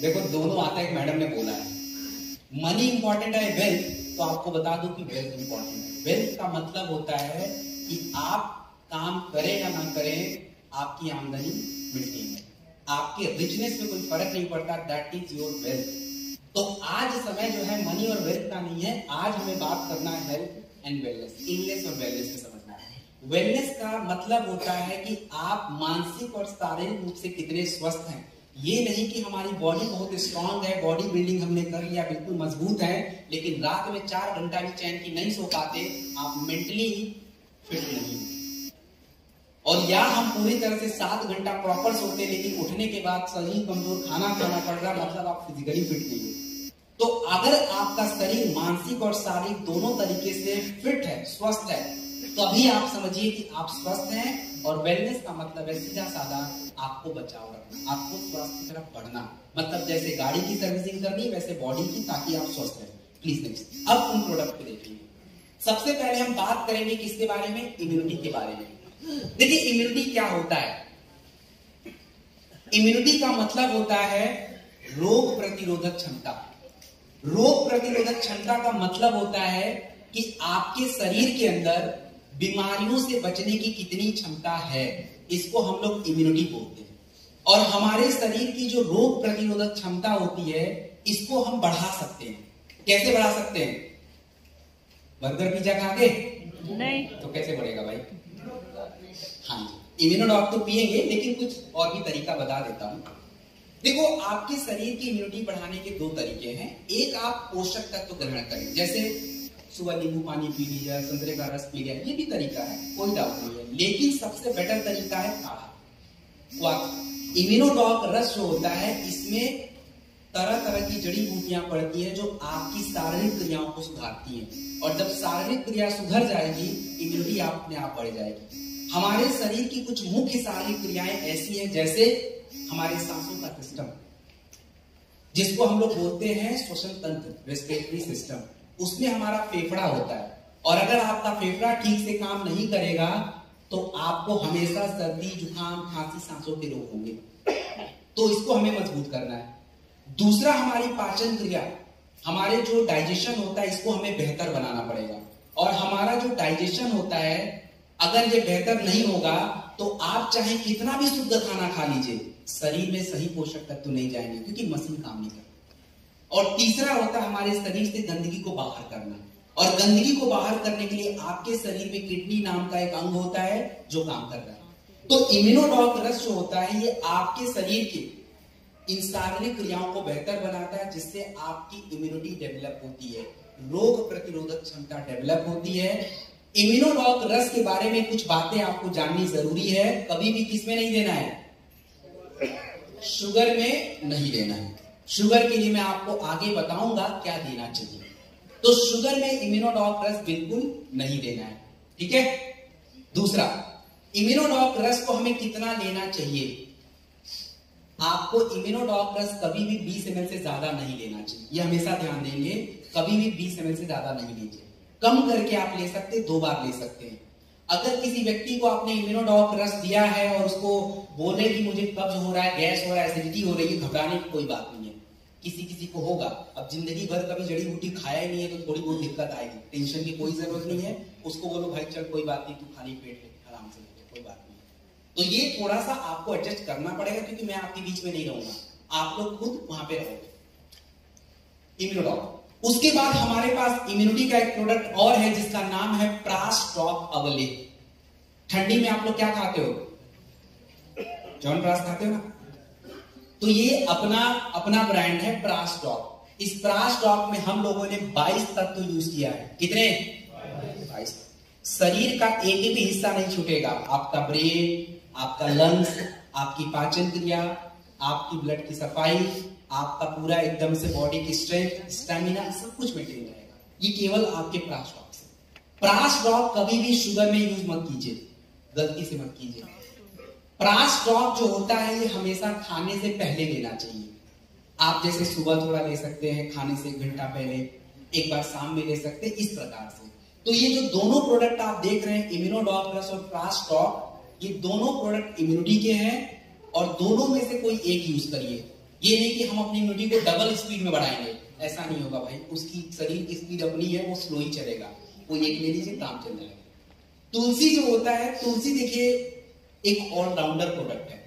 A: देखो दोनों आता है, मैडम ने बोला है। मनी इंपॉर्टेंट है, वेल्थ, तो आपको बता दूं कि वेल्थ इंपॉर्टेंट है। वेल्थ का मतलब होता है कि आप काम करें या ना करें, आपकी आमदनी मिलती है, आपके रिचनेस में कोई फर्क नहीं पड़ता, दैट इज योर वेल्थ। तो आज समय जो है मनी और वेल्थ का नहीं है, आज हमें बात करना है हेल्थ एंड वेलनेस। इंग्लिश और वेलनेस में समझना है। वेलनेस का मतलब होता है कि आप मानसिक और शारीरिक रूप से कितने स्वस्थ हैं। ये नहीं कि हमारी बॉडी बहुत स्ट्रांग है, बॉडी बिल्डिंग हमने कर लिया, बिल्कुल मजबूत है, लेकिन रात में 4 घंटा भी चैन की नहीं सो पाते, आप मेंटली फिट नहीं हो। और या हम पूरी तरह से 7 घंटा प्रॉपर सोते, लेकिन उठने के बाद शरीर कमजोर, खाना खाना पड़ रहा, मतलब आप फिजिकली फिट नहीं हो। तो अगर आपका शरीर मानसिक और शारीरिक दोनों तरीके से फिट है, स्वस्थ है, तो अभी आप समझिए कि आप स्वस्थ हैं। और वेलनेस का मतलब है सीधा साधा आपको बचाव रखना, आपको स्वास्थ्य की तरफ बढ़ना। मतलब जैसे गाड़ी की सर्विसिंग करनी, वैसे बॉडी की, ताकि आप स्वस्थ रहें। Please next. अब उन प्रोडक्ट को देखिए। सबसे पहले हम बात करेंगे किसके बारे में? इम्यूनिटी के बारे में। देखिए इम्यूनिटी क्या होता है? इम्यूनिटी का मतलब होता है रोग प्रतिरोधक क्षमता। रोग प्रतिरोधक क्षमता का मतलब होता है कि आपके शरीर के अंदर बीमारियों से बचने की कितनी क्षमता है, इसको हम लोग इम्यूनिटी बोलते हैं। और हमारे शरीर की जो रोग प्रतिरोधक क्षमता होती है, इसको हम बढ़ा सकते हैं। कैसे बढ़ा सकते हैं? बर्गर पिज्जा खा के
B: नहीं
A: तो कैसे बढ़ेगा भाई? हाँ, इम्यूनोडॉक तो पिएंगे, लेकिन कुछ और भी तरीका बता देता हूं। देखो आपके शरीर की इम्यूनिटी बढ़ाने के 2 तरीके हैं। एक, आप पोषक तत्व ग्रहण करें, जैसे सुबह नींबू पानी पी लिया, संतरे का रस पी लिया, ये भी तरीका है, कोई डाउट नहीं है। लेकिन सबसे बेटर तरीका है काढ़ा। इम्यूनोडॉक रस जो होता है, इसमें तरह तरह की जड़ी बूटियां पड़ती है जो आपकी शारीरिक क्रियाओं को सुधारती हैं। और जब शारीरिक क्रिया सुधर जाएगी, इम्यूनिटी अपने आप बढ़ जाएगी। हमारे शरीर की कुछ मुख्य शारीरिक क्रियाएं ऐसी हैं, जैसे हमारे सांसों का सिस्टम, जिसको हम लोग बोलते हैं श्वसन तंत्र, रेस्पिरेटरी सिस्टम, उसमें हमारा फेफड़ा होता है। और अगर आपका फेफड़ा ठीक से काम नहीं करेगा तो आपको हमेशा सर्दी, जुकाम, खांसी, सांसों के रोग होंगे। तो इसको हमें मजबूत करना है। दूसरा, हमारी पाचन क्रिया, हमारे जो डाइजेशन होता है, इसको हमें बेहतर बनाना पड़ेगा। और हमारा जो डाइजेशन होता है, अगर ये बेहतर नहीं होगा तो आप चाहे कितना भी शुद्ध खाना खा लीजिए, शरीर में सही पोषक तत्व नहीं जाएंगे, क्योंकि मशीन काम नहीं करती। और तीसरा होता है हमारे शरीर से गंदगी को बाहर करना। और गंदगी को बाहर करने के लिए आपके शरीर में किडनी नाम का एक अंग होता है जो काम कर रहा है। तो इम्यूनोडॉक रस जो होता है, ये आपके शरीर के इन शारीरिक क्रियाओं को बेहतर बनाता है, जिससे आपकी इम्यूनिटी डेवलप होती है, रोग प्रतिरोधक क्षमता डेवलप होती है। इम्यूनोडॉक रस के बारे में कुछ बातें आपको जाननी जरूरी है। कभी भी किसमें नहीं देना है? शुगर में नहीं देना है। शुगर के लिए मैं आपको आगे बताऊंगा क्या देना चाहिए। तो शुगर में इम्यूनोडॉक रस बिल्कुल नहीं देना है, ठीक है। दूसरा, इम्यूनोडॉक रस को हमें कितना लेना चाहिए? आपको इम्यूनोडॉक रस कभी भी 20 ml से ज्यादा नहीं लेना चाहिए, ये हमेशा ध्यान देंगे। कभी भी 20 ml से ज्यादा नहीं लीजिए। कम करके आप ले सकते, 2 बार ले सकते हैं। अगर किसी व्यक्ति को आपने इम्यूनोडॉक रस दिया है और उसको बोले कि मुझे कब्ज हो रहा है, गैस हो रहा है, एसिडिटी हो रही है, घबराने की कोई बात नहीं है। किसी किसी को होगा। अब जिंदगी भर कभी जड़ी बूटी खाया ही नहीं है तो थोड़ी बहुत दिक्कत आएगी। टेंशन की कोई जरूरत नहीं है, उसको बोलो भाई चल कोई बात नहीं, तू खाली पेट ले आराम से ले, कोई बात नहीं। तो ये थोड़ा सा आपको एडजस्ट करना पड़ेगा, क्योंकि मैं आपके बीच में नहीं रहूंगा, आप लोग खुद वहां पे रहोगे। इम्यूनोडॉक। उसके बाद हमारे पास इम्यूनिटी का एक प्रोडक्ट और है जिसका नाम है प्रास्टॉक अवले। ठंडी में आप लोग क्या खाते हो? च्यवनप्राश खाते हो ना? तो ये अपना ब्रांड है प्रास्टॉक। इस प्रास्टॉक में हम लोगों ने 22 तत्व यूज किया है। कितने? 22। शरीर का एक भी हिस्सा नहीं छूटेगा। आपका ब्रेन, आपका लंग्स, आपकी पाचन क्रिया, आपकी ब्लड की सफाई, आपका पूरा एकदम से बॉडी की स्ट्रेंथ, स्टैमिना, सब कुछ मेंटेन रहेगा। ये केवल आपके प्रास्टॉक से। प्रास्टॉक कभी भी शुगर में यूज मत कीजिए, गलती से मत कीजिए। प्रास्टॉक जो होता है ये हमेशा खाने से पहले लेना चाहिए। आप जैसे सुबह थोड़ा ले सकते हैं, खाने से 1 घंटा पहले, एक बार शाम में ले सकते हैं, इस प्रकार से। तो ये जो दोनों प्रोडक्ट आप देख रहे हैं, इम्यूनोडॉक प्लस और प्रास्टॉक, ये दोनों प्रोडक्ट इम्यूनिटी के हैं और दोनों में से कोई एक यूज करिए। ये नहीं कि हम अपनी इम्यूनिटी को डबल स्पीड में बढ़ाएंगे, ऐसा नहीं होगा भाई। उसकी शरीर की स्पीड अपनी है, वो स्लो ही चलेगा। वो एक ले लीजिए, काम चल जाएगा। तुलसी जो होता है, तुलसी देखिए एक ऑलराउंडर प्रोडक्ट है।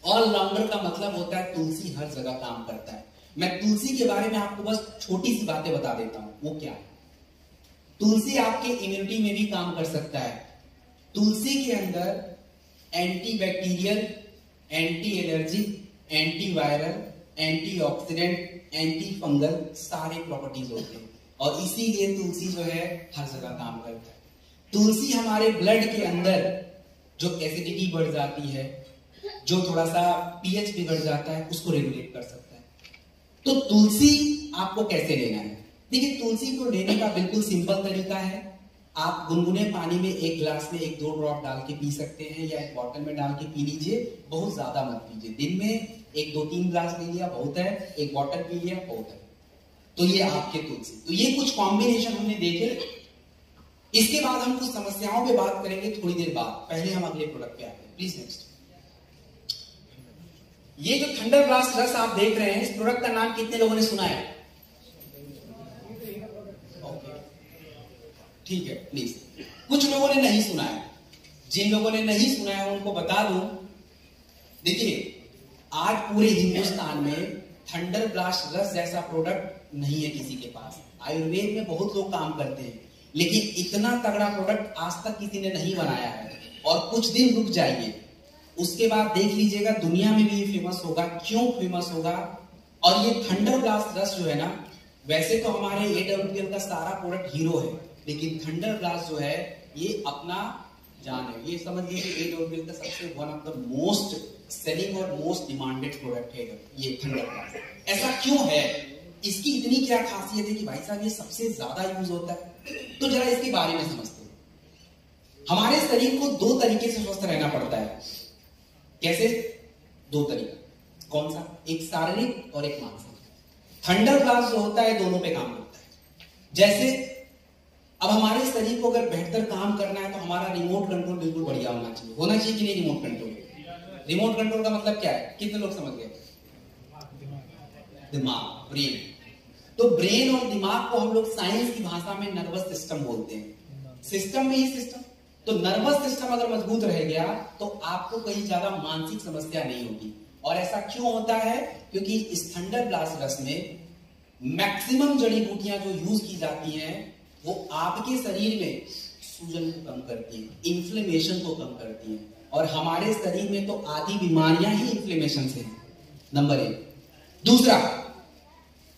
A: ऑलराउंडर का मतलब होता है तुलसी हर जगह काम करता है। मैं तुलसी के बारे में आपको बस छोटी सी बातें बता देता हूं, वो क्या है। तुलसी आपके इम्यूनिटी में भी काम कर सकता है। तुलसी के अंदर anti bacterial, anti allergy, anti viral, anti oxidant, anti fungal सारे प्रॉपर्टीज होते हैं और इसीलिए तुलसी जो है हर जगह काम करता है। तुलसी हमारे ब्लड के अंदर जो एसिडिटी बढ़ जाती है, जो थोड़ा सा पीएच बिगड़ जाता है, उसको रेगुलेट कर सकता है। तो तुलसी आपको कैसे लेना है? देखिए, तुलसी को लेने का बिल्कुल सिंपल तरीका है। आप गुनगुने पानी में 1 गिलास में 1-2 ड्रॉप डाल के पी सकते हैं या एक बॉटल में डाल के पी लीजिए। बहुत ज्यादा मत पीजिए। दिन में 1-2-3 गिलास ले लिया बहुत है, 1 बॉटल पी लिया बहुत है। तो ये आपके तुलसी। तो ये कुछ कॉम्बिनेशन हमने देखे। इसके बाद हम कुछ समस्याओं पे बात करेंगे थोड़ी देर बाद। पहले हम अगले प्रोडक्ट पे आते हैं, प्लीज नेक्स्ट। ये जो थंडर ब्लास्ट रस आप देख रहे हैं, इस प्रोडक्ट का नाम कितने लोगों ने सुना है? ओके, ठीक है, प्लीज। कुछ लोगों ने नहीं सुना है। जिन लोगों ने नहीं सुना है उनको बता दूं, देखिए आज पूरे हिंदुस्तान में थंडर ब्लास्ट रस जैसा प्रोडक्ट नहीं है किसी के पास। आयुर्वेद में बहुत लोग काम करते हैं, लेकिन इतना तगड़ा प्रोडक्ट आज तक किसी ने नहीं बनाया है। और कुछ दिन रुक जाइए, उसके बाद देख लीजिएगा दुनिया में भी ये फेमस होगा। क्यों फेमस होगा? और ये थंडर ब्लास्ट रस जो है ना, वैसे तो हमारे AWPL का सारा प्रोडक्ट हीरो है, लेकिन थंडर ब्लास्ट जो है ये अपना जान है। ये समझ लीजिए AWPL का सबसे one of the most selling और मोस्ट डिमांडेड प्रोडक्ट है ये थंडर ब्लास्ट। ऐसा क्यों है? इसकी इतनी क्या खासियत है कि भाई साहब ये सबसे ज्यादा यूज होता है? तो जरा इसके बारे में समझते हैं। हमारे शरीर को 2 तरीके से स्वस्थ रहना पड़ता है। कैसे? 2 तरीका। कौन सा? एक शारीरिक और एक मानसिक। थंडर ब्लास्ट जो होता है दोनों पे काम करता है। जैसे अब हमारे शरीर को अगर बेहतर काम करना है तो हमारा रिमोट कंट्रोल बिल्कुल बढ़िया होना चाहिए। होना चाहिए कि नहीं? Remote control. रिमोट कंट्रोल का मतलब क्या है? कितने लोग समझ गए? दिमाग, ब्रेन। तो ब्रेन और दिमाग को हम लोग साइंस की भाषा में नर्वस सिस्टम बोलते हैं। सिस्टम में ही सिस्टम। तो नर्वस सिस्टम अगर मजबूत रह गया तो आपको कहीं ज्यादा मानसिक समस्या नहीं होगी। और ऐसा क्यों होता है? क्योंकि इस थंडर ब्लास्ट रस में मैक्सिमम जड़ी बूटियां जो यूज की जाती हैं वो आपके शरीर में सूजन को कम करती है, इन्फ्लेमेशन को कम करती है। और हमारे शरीर में तो आधी बीमारियां ही इन्फ्लेमेशन से हैं, नंबर 1। दूसरा,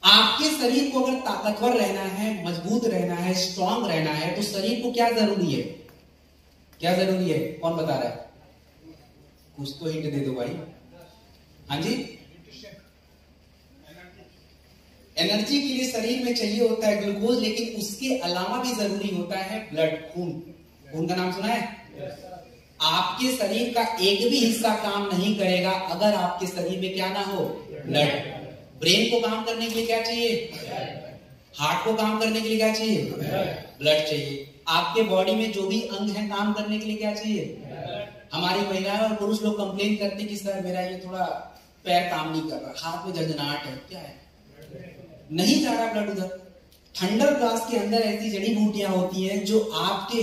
A: आपके शरीर को अगर ताकतवर रहना है, मजबूत रहना है, स्ट्रांग रहना है, तो शरीर को क्या जरूरी है? क्या जरूरी है? कौन बता रहा है? कुछ तो हिंट दे दो भाई। हाँ जी, एनर्जी के लिए शरीर में चाहिए होता है ग्लूकोज, लेकिन उसके अलावा भी जरूरी होता है ब्लड, खून। खून का नाम सुना है? आपके शरीर का एक भी हिस्सा काम नहीं करेगा अगर आपके शरीर में क्या ना हो? ब्लड। ब्रेन को काम करने के लिए क्या चाहिए? हार्ट को काम करने के लिए क्या चाहिए? ब्लड चाहिए। आपके बॉडी में जो भी अंग है काम करने के लिए क्या चाहिए? हमारी महिलाएं और पुरुष लोग कंप्लेन करते कि सर मेरा ये थोड़ा पैर काम नहीं कर रहा, हाथ में झंझनाहट है, क्या है, नहीं जा रहा ब्लड उधर। थंडर ब्लास्ट के अंदर ऐसी जड़ी बूटियां होती हैं जो आपके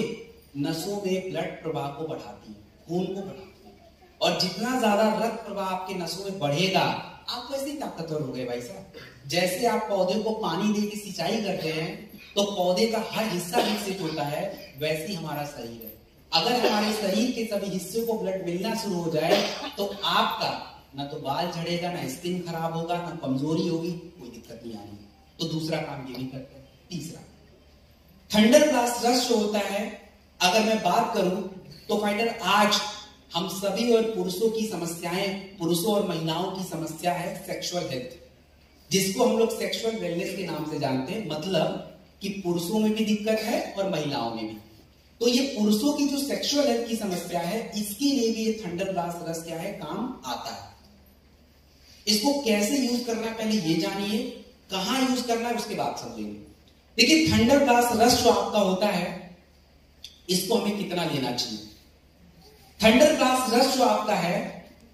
A: नसों में ब्लड प्रवाह को बढ़ाती है, खून को बढ़ाती है, और जितना ज्यादा रक्त प्रवाह आपके नसों में बढ़ेगा आप वैसे ही ताकतवर हो गए भाई साहब। जैसे आप पौधे को पानी दे के सिंचाई करते हैं तो पौधे का हर हिस्सा विकसित होता है, वैसे ही हमारा शरीर है। अगर हमारे शरीर के सभी हिस्से को ब्लड मिलना शुरू हो जाए तो आपका ना तो बाल झड़ेगा, ना स्किन खराब होगा, ना कमजोरी होगी, कोई दिक्कत नहीं आनी। तो दूसरा काम ये भी करते हैं। तीसरा, थंडर ब्लास्ट रश जो होता है, अगर मैं बात करूं तो फाइटर आज हम सभी और पुरुषों की समस्याएं, पुरुषों और महिलाओं की समस्या है सेक्सुअल हेल्थ, जिसको हम लोग सेक्सुअल वेलनेस के नाम से जानते हैं। मतलब कि पुरुषों में भी दिक्कत है और महिलाओं में भी। तो ये पुरुषों की जो सेक्सुअल हेल्थ की समस्या है, इसके लिए भी ये थंडर ब्लास्ट रस क्या है, काम आता है। इसको कैसे यूज करना है पहले ये जानिए, कहां यूज करना है उसके बाद समझेंगे। देखिए थंडर ब्लास्ट रस जो आपका होता है, इसको हमें कितना लेना चाहिए। थंडर ब्लास्ट रस जो आपका है,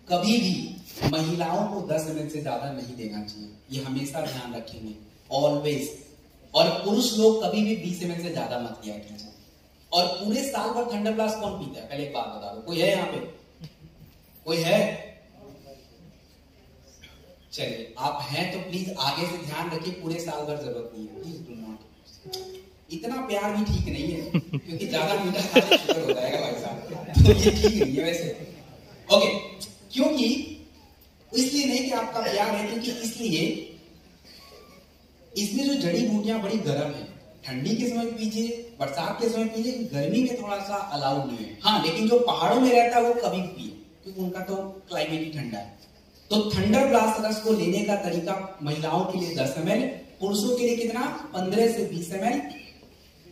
A: कभी भी महिलाओं को 10 ml से ज्यादा नहीं देना चाहिए, ये हमेशा ध्यान रखेंगे, ऑलवेज। और पुरुष लोग कभी भी 20 ml से ज्यादा मत लिया कीजिए। और पूरे साल भर थंडर ब्लास्ट कौन पीता है, पहले एक बात बता दो, कोई है यहाँ पे, कोई है? चलिए आप हैं तो प्लीज आगे से ध्यान रखिए, पूरे साल भर जरूरत नहीं है, प्लीज डू नॉट। इतना प्यार भी ठीक नहीं है, क्योंकि ज्यादा मीठा खाने शुगर हो जाएगा भाई साहब, तो ये ठीक नहीं है वैसे। ओके, क्योंकि इसलिए नहीं कि आपका प्यार है, क्योंकि इसलिए इसमें जो जड़ी बूटियां बड़ी गर्म है, ठंडी के समय पीजिए, बरसात के समय पीजिए, गर्मी में थोड़ा सा अलाउड नहीं है। हाँ, लेकिन जो पहाड़ों में रहता है वो कभी पिए, क्योंकि उनका तो क्लाइमेट ही ठंडा है। तो थंडर ब्लास्ट रस को लेने का तरीका, महिलाओं के लिए 10 ml, पुरुषों के लिए कितना, 15 से 20 ml,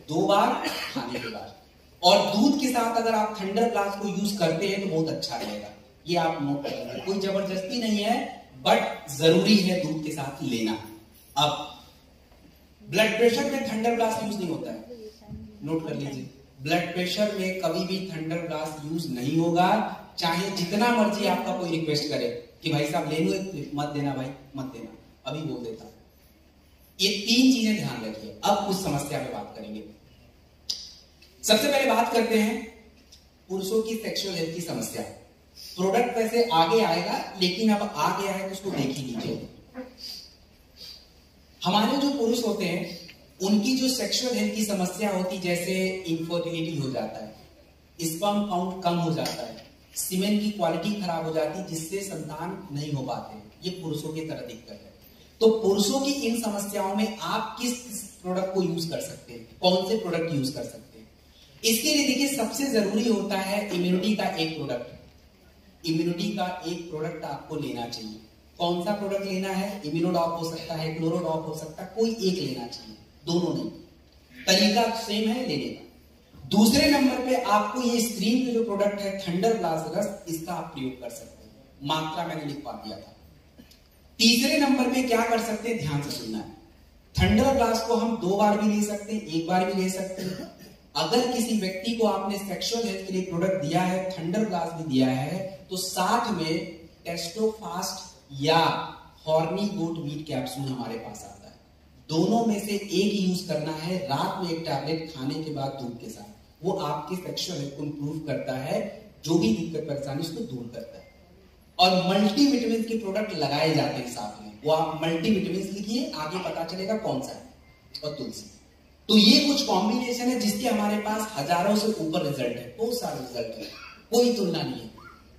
A: 2 बार खाने के बाद। और दूध के साथ अगर आप थंडर ब्लास्ट को यूज करते हैं तो बहुत अच्छा रहेगा, ये आप नोट करेंगे। कोई जबरदस्ती नहीं है, बट जरूरी है दूध के साथ लेना। अब ब्लड प्रेशर में थंडर ब्लास्ट यूज नहीं होता है, नोट कर लीजिए। ब्लड प्रेशर में कभी भी थंडर ब्लास्ट यूज नहीं होगा, चाहे जितना मर्जी आपका कोई रिक्वेस्ट करे कि भाई साहब ले लो एक, मत देना भाई, मत देना, अभी बोल देता। ये 3 चीजें ध्यान रखिए। अब उस समस्या पे बात करेंगे। सबसे पहले बात करते हैं पुरुषों की सेक्सुअल हेल्थ की समस्या। प्रोडक्ट वैसे आगे आएगा, लेकिन अब आ गया है तो उसको देख ही लीजिए। हमारे जो पुरुष होते हैं उनकी जो सेक्सुअल हेल्थ की समस्या होती, जैसे इनफर्टिलिटी हो जाता है, स्पर्म काउंट कम हो जाता है, सीमेन की क्वालिटी खराब हो जाती है, जिससे संतान नहीं हो पाते, ये पुरुषों की तरह दिक्कत है। तो पुरुषों की इन समस्याओं में आप किस प्रोडक्ट को यूज कर सकते हैं, कौन से प्रोडक्ट यूज कर सकते हैं? इसके लिए देखिए सबसे जरूरी होता है इम्यूनिटी का एक प्रोडक्ट। इम्यूनिटी का एक प्रोडक्ट आपको लेना चाहिए। कौन सा प्रोडक्ट लेना है? इम्यूनोडॉप हो सकता है, क्लोरोडॉप हो सकता है, कोई एक लेना चाहिए, दोनों नहीं। तरीका सेम है लेने का। दूसरे नंबर पे आपको ये स्क्रीन पे जो प्रोडक्ट है थंडर ब्लास्ट रस, इसका आप प्रयोग कर सकते हैं, मात्रा मैंने लिखवा दिया था। तीसरे नंबर पे क्या कर सकते हैं, ध्यान से सुनना है। थंडर ब्लास्ट को हम 2 बार भी ले सकते हैं, 1 बार भी ले सकते हैं। अगर किसी व्यक्ति को आपने सेक्सुअल हेल्थ के लिए प्रोडक्ट दिया है, थंडर ब्लास्ट भी दिया है, तो साथ में टेस्टोफास्ट या हॉर्नी गोट मीट कैप्सूल हमारे पास आता है। दोनों में से एक यूज करना है, रात में एक टैबलेट खाने के बाद दूध के साथ। वो आपके सेक्सुअल हेल्थ को इंप्रूव करता है, जो भी दिक्कत परेशानी उसको दूर करता है। और मल्टीविटामिन के प्रोडक्ट लगाए जाते हैं साथ में, वो आप मल्टीविटामिन लिखिए, आगे पता चलेगा कौन सा है। और तुलसी, तो ये कुछ कॉम्बिनेशन है जिसके हमारे पास हजारों से ऊपर रिजल्ट है, बहुत सारे रिजल्ट है, कोई तुलना नहीं है।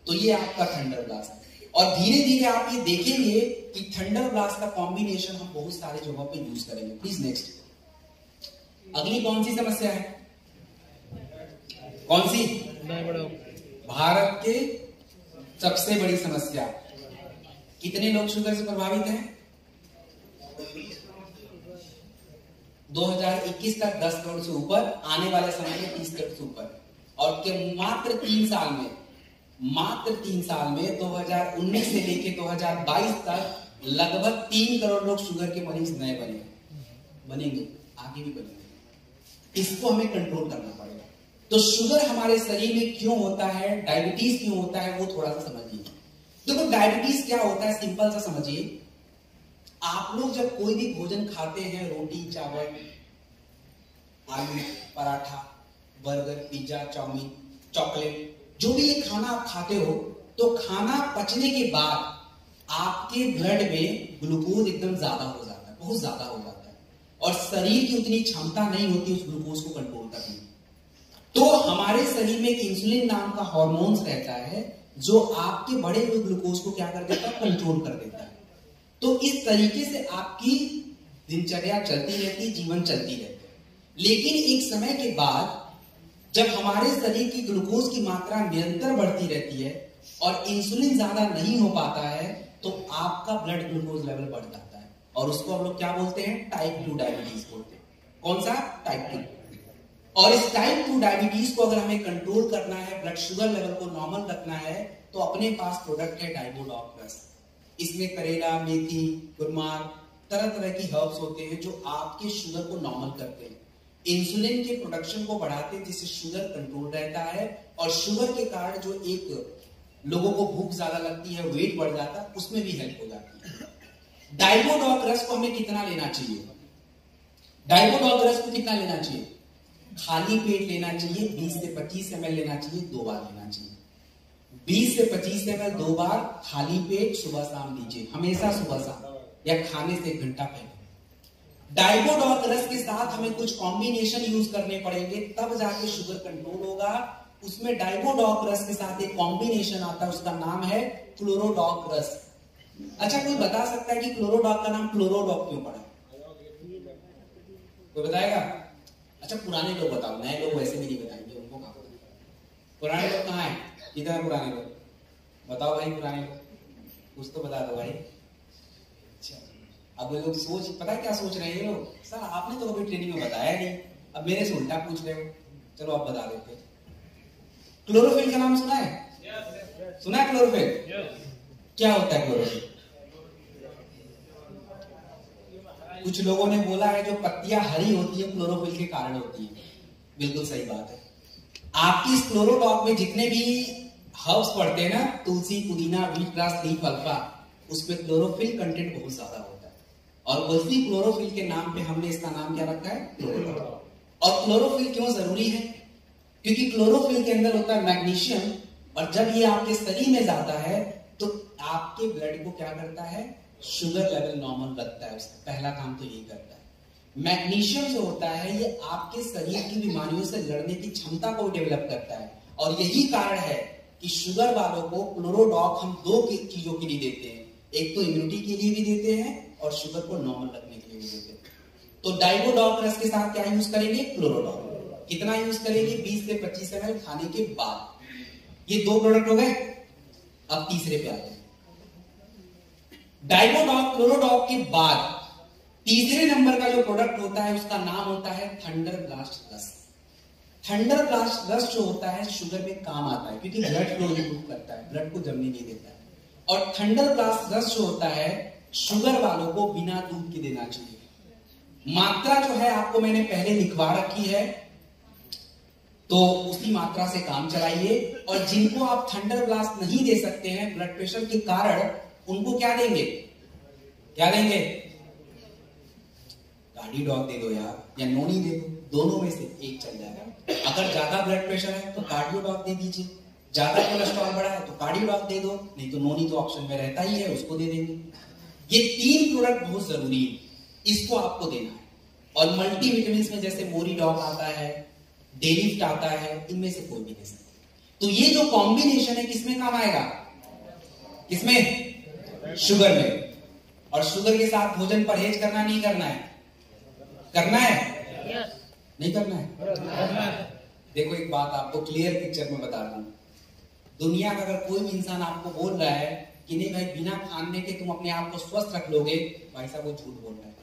A: तो ये आपका थंडर ब्लास्ट है। और धीरे धीरे आप ये देखेंगे कि थंडर ब्लास्ट का कॉम्बिनेशन हम बहुत सारे जगहों पे यूज करेंगे। Please next. अगली कौन सी समस्या है? कौन सी? भारत के सबसे बड़ी समस्या। कितने लोग शुगर से प्रभावित हैं? 2021 तक 10 करोड़ से ऊपर, आने वाले समय में 30 करोड़ से ऊपर। और मात्र 3 साल में, मात्र 3 साल में 2019 से लेके 2022 तक लगभग 3 करोड़ लोग शुगर के मरीज नए बनेंगे, आगे भी बनेंगे। इसको हमें कंट्रोल करना पड़ेगा। तो शुगर हमारे शरीर में क्यों होता है, डायबिटीज क्यों होता है, वो थोड़ा सा समझिए। देखो डायबिटीज क्या होता है, सिंपल सा समझिए। आप लोग जब कोई भी भोजन खाते हैं, रोटी चावल आलू paratha burger pizza chowmein chocolate, जो भी ये खाना आप खाते हो, तो खाना पचने के बाद आपके ब्लड में ग्लूकोज एकदम ज्यादा हो जाता है, बहुत ज्यादा हो जाता है, और शरीर की उतनी क्षमता नहीं होती उस ग्लूकोज को कंट्रोल करने की। तो हमारे शरीर में एक इंसुलिन नाम का हार्मोन्स रहता है जो आपके बढ़े हुए ग्लूकोज को क्या कर देता है, कंट्रोल कर देता है। तो इस तरीके से आपकी दिनचर्या चलती रहती, जीवन चलती रहती है। लेकिन एक समय के बाद जब हमारे शरीर की ग्लूकोज की मात्रा निरंतर बढ़ती रहती है और इंसुलिन ज्यादा नहीं हो पाता है, तो आपका ब्लड ग्लूकोज लेवल बढ़ जाता है, और उसको हम लोग क्या बोलते हैं, टाइप 2 डायबिटीज बोलते हैं। कौन सा? टाइप 2। और इस टाइप 2 डायबिटीज को अगर हमें कंट्रोल करना है, ब्लड शुगर लेवल को नॉर्मल रखना है, तो अपने पास प्रोडक्ट है डाइबोडॉक प्लस। इसमें करेला, मेथी, गुलमार, तरह तरह की हर्ब्स होते हैं जो आपके शुगर को नॉर्मल करते हैं, इंसुलिन के प्रोडक्शन को बढ़ाते हैं, जिससे शुगर कंट्रोल रहता है, और शुगर के कारण जो एक लोगों को भूख ज्यादा लगती है, वेट बढ़ जाता है, उसमें भी हेल्प हो जाती है। डाइबोडॉक रस को हमें कितना लेना चाहिए? डाइबोडॉक रस को कितना लेना चाहिए? खाली पेट लेना चाहिए, 20 से 25 ml लेना चाहिए, 2 बार लेना चाहिए। 20 से 25 ml 2 बार खाली पेट सुबह शाम लीजिए, हमेशा सुबह शाम, या खाने से 1 घंटा पहले। डाइबोडॉक रस के साथ हमें कुछ कॉम्बिनेशन यूज करने पड़ेंगे, तब जाके शुगर कंट्रोल होगा। उसमें डाइबोडॉक रस के साथ एक कॉम्बिनेशन आता है, उसका नाम है क्लोरोडॉक रस। अच्छा, कोई बता सकता है कि क्लोरोडॉक का नाम क्लोरोडॉक क्यों पड़ा? कोई बताएगा? अच्छा, पुराने लोग बताओ, नए लोग वैसे भी नहीं बताएंगे, उनको कहाँ पता? पुराने लोग कहाँ हैं? किधर है पुराने लोग? बताओ भाई, पुराने लोग कुछ तो बता दो भाई। अच्छा, अब ये लोग सोच, पता है क्या सोच रहे हैं ये लोग? सर आपने तो कभी ट्रेनिंग में बताया नहीं, अब मेरे से उल्टा पूछ रहे हो। चलो आप बता देते। क्लोरोफिल का नाम सुना है? सुना है क्लोरोफिल? क्या होता है क्लोरोफिल? कुछ लोगों ने बोला है जो पत्तियां हरी होती है क्लोरोफिल के कारण होती है। बिल्कुल सही बात है। आपकी इस क्लोरोडॉक में जितने भी हर्ब्स पड़ते हैं ना, तुलसी, पुदीना, व्हीट ग्रास, लीफ अल्फा, उसमें क्लोरोफिल कंटेंट बहुत ज्यादा होता है, और वही क्लोरोफिल के नाम पे हमने इसका नाम क्या रखा है, क्लोरोडॉक। और क्लोरोफिल क्यों जरूरी है? क्योंकि क्लोरोफिल के अंदर होता है मैग्नीशियम, और जब ये आपके शरीर में जाता है तो आपके ब्लड को क्या करता है, शुगर लेवल नॉर्मल रखता है। उसका पहला काम तो यही करता है। मैग्नीशियम जो होता है ये आपके शरीर की बीमारियों से लड़ने की क्षमता को डेवलप करता है, और यही कारण है कि शुगर वालों को क्लोरोडॉक हम 2 चीजों के लिए देते हैं, एक तो इम्यूनिटी के लिए भी देते हैं और शुगर को नॉर्मल रखने के लिए भी देते हैं। तो डाइबोडॉक रस के साथ क्या यूज करेंगे, क्लोरोडॉक। कितना यूज करेंगे, 20 से 25 ml खाने के बाद। ये 2 प्रोडक्ट हो गए। अब तीसरे पे आते हैं। डाइबोडॉक क्लोरोडॉक के बाद तीसरे नंबर का जो प्रोडक्ट होता है उसका नाम होता है थंडर ब्लास्ट रस। थंडर ब्लास्ट रस जो होता है शुगर में काम आता है, क्योंकि ब्लड फ्लो इंप्रूव करता है, ब्लड को जमने नहीं देता है। और थंडर ब्लास्ट रस जो होता है शुगर वालों को बिना दूध के देना चाहिए। मात्रा जो है आपको मैंने पहले लिखवा रखी है, तो उसी मात्रा से काम चलाइए। और जिनको आप थंडर ब्लास्ट नहीं दे सकते हैं ब्लड प्रेशर के कारण, उनको क्या देंगे, क्या देंगे, कार्डियोडॉक दे दो यार, या नोनी दे दो, दोनों में से एक चल जाएगा। अगर ज्यादा ब्लड प्रेशर है तो कार्डियोडॉक दे दीजिए, ज्यादा कोलेस्ट्रॉल बढ़ा है तो कार्डियोडॉक दे दो, नहीं तो नोनी तो ऑप्शन में रहता ही है, उसको दे देंगे। ये 3 प्रोडक्ट बहुत जरूरी है, इसको आपको देना है। और मल्टीविटामिन में जैसे मोरीडॉक आता है, डेलिफ्ट आता है, इनमें से कोई भी दे सकते। तो ये जो कॉम्बिनेशन है किसमें काम आएगा, किसमें, शुगर में। और शुगर के साथ भोजन परहेज करना नहीं करना है, करना है, नहीं करना है। देखो एक बात आपको क्लियर पिक्चर में बता रहा हूं, दुनिया का अगर कोई भी इंसान आपको बोल रहा है कि नहीं भाई बिना खाने के तुम अपने आप को स्वस्थ रख लोगे, भाई साहब वो झूठ बोल रहा है।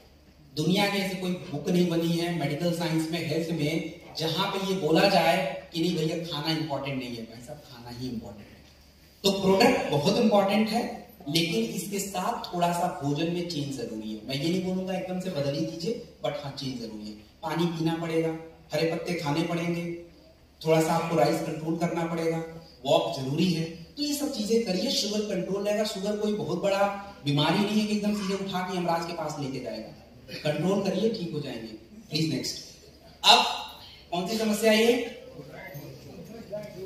A: दुनिया की ऐसी कोई बुक नहीं बनी है मेडिकल साइंस में, हेल्थ में, जहां पे ये बोला जाए कि नहीं भैया खाना इंपॉर्टेंट नहीं है। भाई साहब खाना ही इंपॉर्टेंट है। तो प्रोडक्ट बहुत इंपॉर्टेंट है, लेकिन इसके साथ थोड़ा सा भोजन में चेंज जरूरी है। मैं ये नहीं बोलूंगा एकदम से बदल ही दीजिए, बट हाँ चेंज जरूरी है। पानी पीना पड़ेगा, हरे पत्ते खाने पड़ेंगे, थोड़ा सा आपको राइस कंट्रोल करना पड़ेगा, वॉक जरूरी है। तो तो ये सब चीजें करिए, शुगर कंट्रोल रहेगा। शुगर कोई बहुत बड़ा बीमारी नहीं है कि एकदम सीधे उठा के यमराज के पास लेके जाएगा। कंट्रोल करिए, ठीक हो जाएंगे। Please next. अब कौन सी समस्या है ये?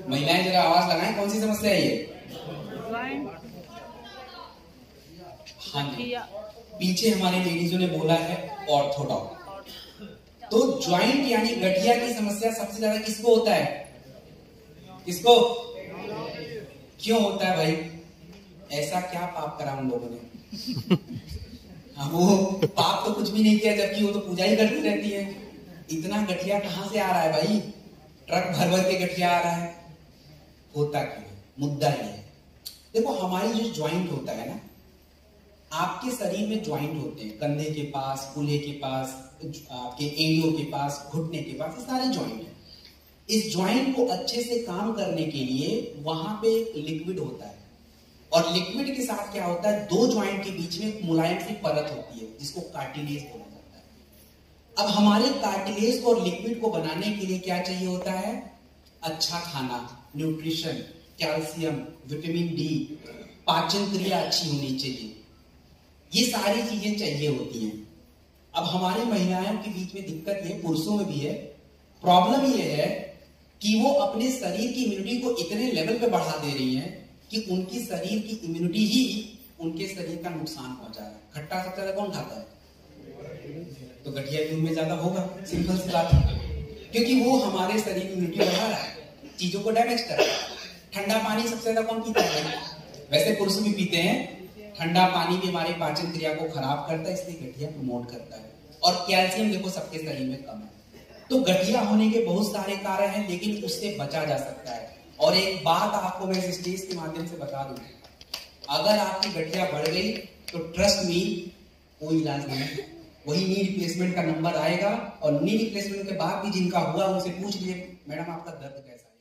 A: महिलाएं जरा आवाज लगाएं, कौन सी समस्या है ये? हाँ जी, पीछे हमारे लेडीजों ने बोला है ऑर्थोडॉक्स। तो ज्वाइंट यानी गठिया की समस्या सबसे ज्यादा किसको होता है? किसको? क्यों होता है भाई? ऐसा क्या पाप करा उन लोगों ने? हाँ, वो पाप तो कुछ भी नहीं किया, जबकि वो तो पूजा ही करती रहती है। इतना गठिया कहां से आ रहा है भाई? ट्रक भर भर के गठिया आ रहा है। होता क्यों? मुद्दा ये है, देखो हमारी जो ज्वाइंट होता है ना, आपके शरीर में ज्वाइंट होते हैं, कंधे के पास, कूल्हे के पास, आपके एड़ियों के पास, घुटने के पास, ये सारे ज्वाइंट है। इस ज्वाइंट को अच्छे से काम करने के लिए वहां पे एक लिक्विड होता है, और लिक्विड के साथ क्या होता है, दो ज्वाइंट के बीच में मुलायम सी परत होती है जिसको कार्टिलेज बोला जाता है। अब हमारे कार्टिलेज और लिक्विड को बनाने के लिए क्या चाहिए होता है? अच्छा खाना, न्यूट्रिशन, कैल्शियम, विटामिन डी, पाचन क्रिया अच्छी होनी चाहिए, ये सारी चीजें चाहिए होती हैं। अब हमारी महिलाओं के बीच में दिक्कत ये, पुरुषों में भी है, प्रॉब्लम ये है कि वो अपने शरीर की इम्यूनिटी को इतने लेवल पे बढ़ा दे रही हैं कि उनकी शरीर की इम्यूनिटी ही उनके शरीर का नुकसान पहुंचा रहा है। खट्टा सबसे ज्यादा कौन खाता है? तो गठिया भी उनमें ज्यादा होगा, सिंपल सी बात है, क्योंकि वो हमारे शरीर की इम्यूनिटी बढ़ा रहा है, चीजों को डैमेज कर रहा है। ठंडा पानी सबसे ज्यादा कौन पीता है? वैसे पुरुष भी पीते हैं। ठंडा पानी भी हमारी पाचन क्रिया को खराब करता है, इसलिए गठिया प्रमोट करता है। और कैल्शियम देखो सबके शरीर में कम है। तो गठिया होने के बहुत सारे कारण हैं, लेकिन उससे बचा जा सकता है। और एक बात आपको मैं इस स्टेज के माध्यम से बता दूं, अगर आपकी गठिया बढ़ गई तो ट्रस्ट मी, कोई इलाज नहीं, वही नी रिप्लेसमेंट का नंबर आएगा। और नी रिप्लेसमेंट के बाद भी जिनका हुआ उनसे पूछ लीजिए, मैडम आपका दर्द कैसा है?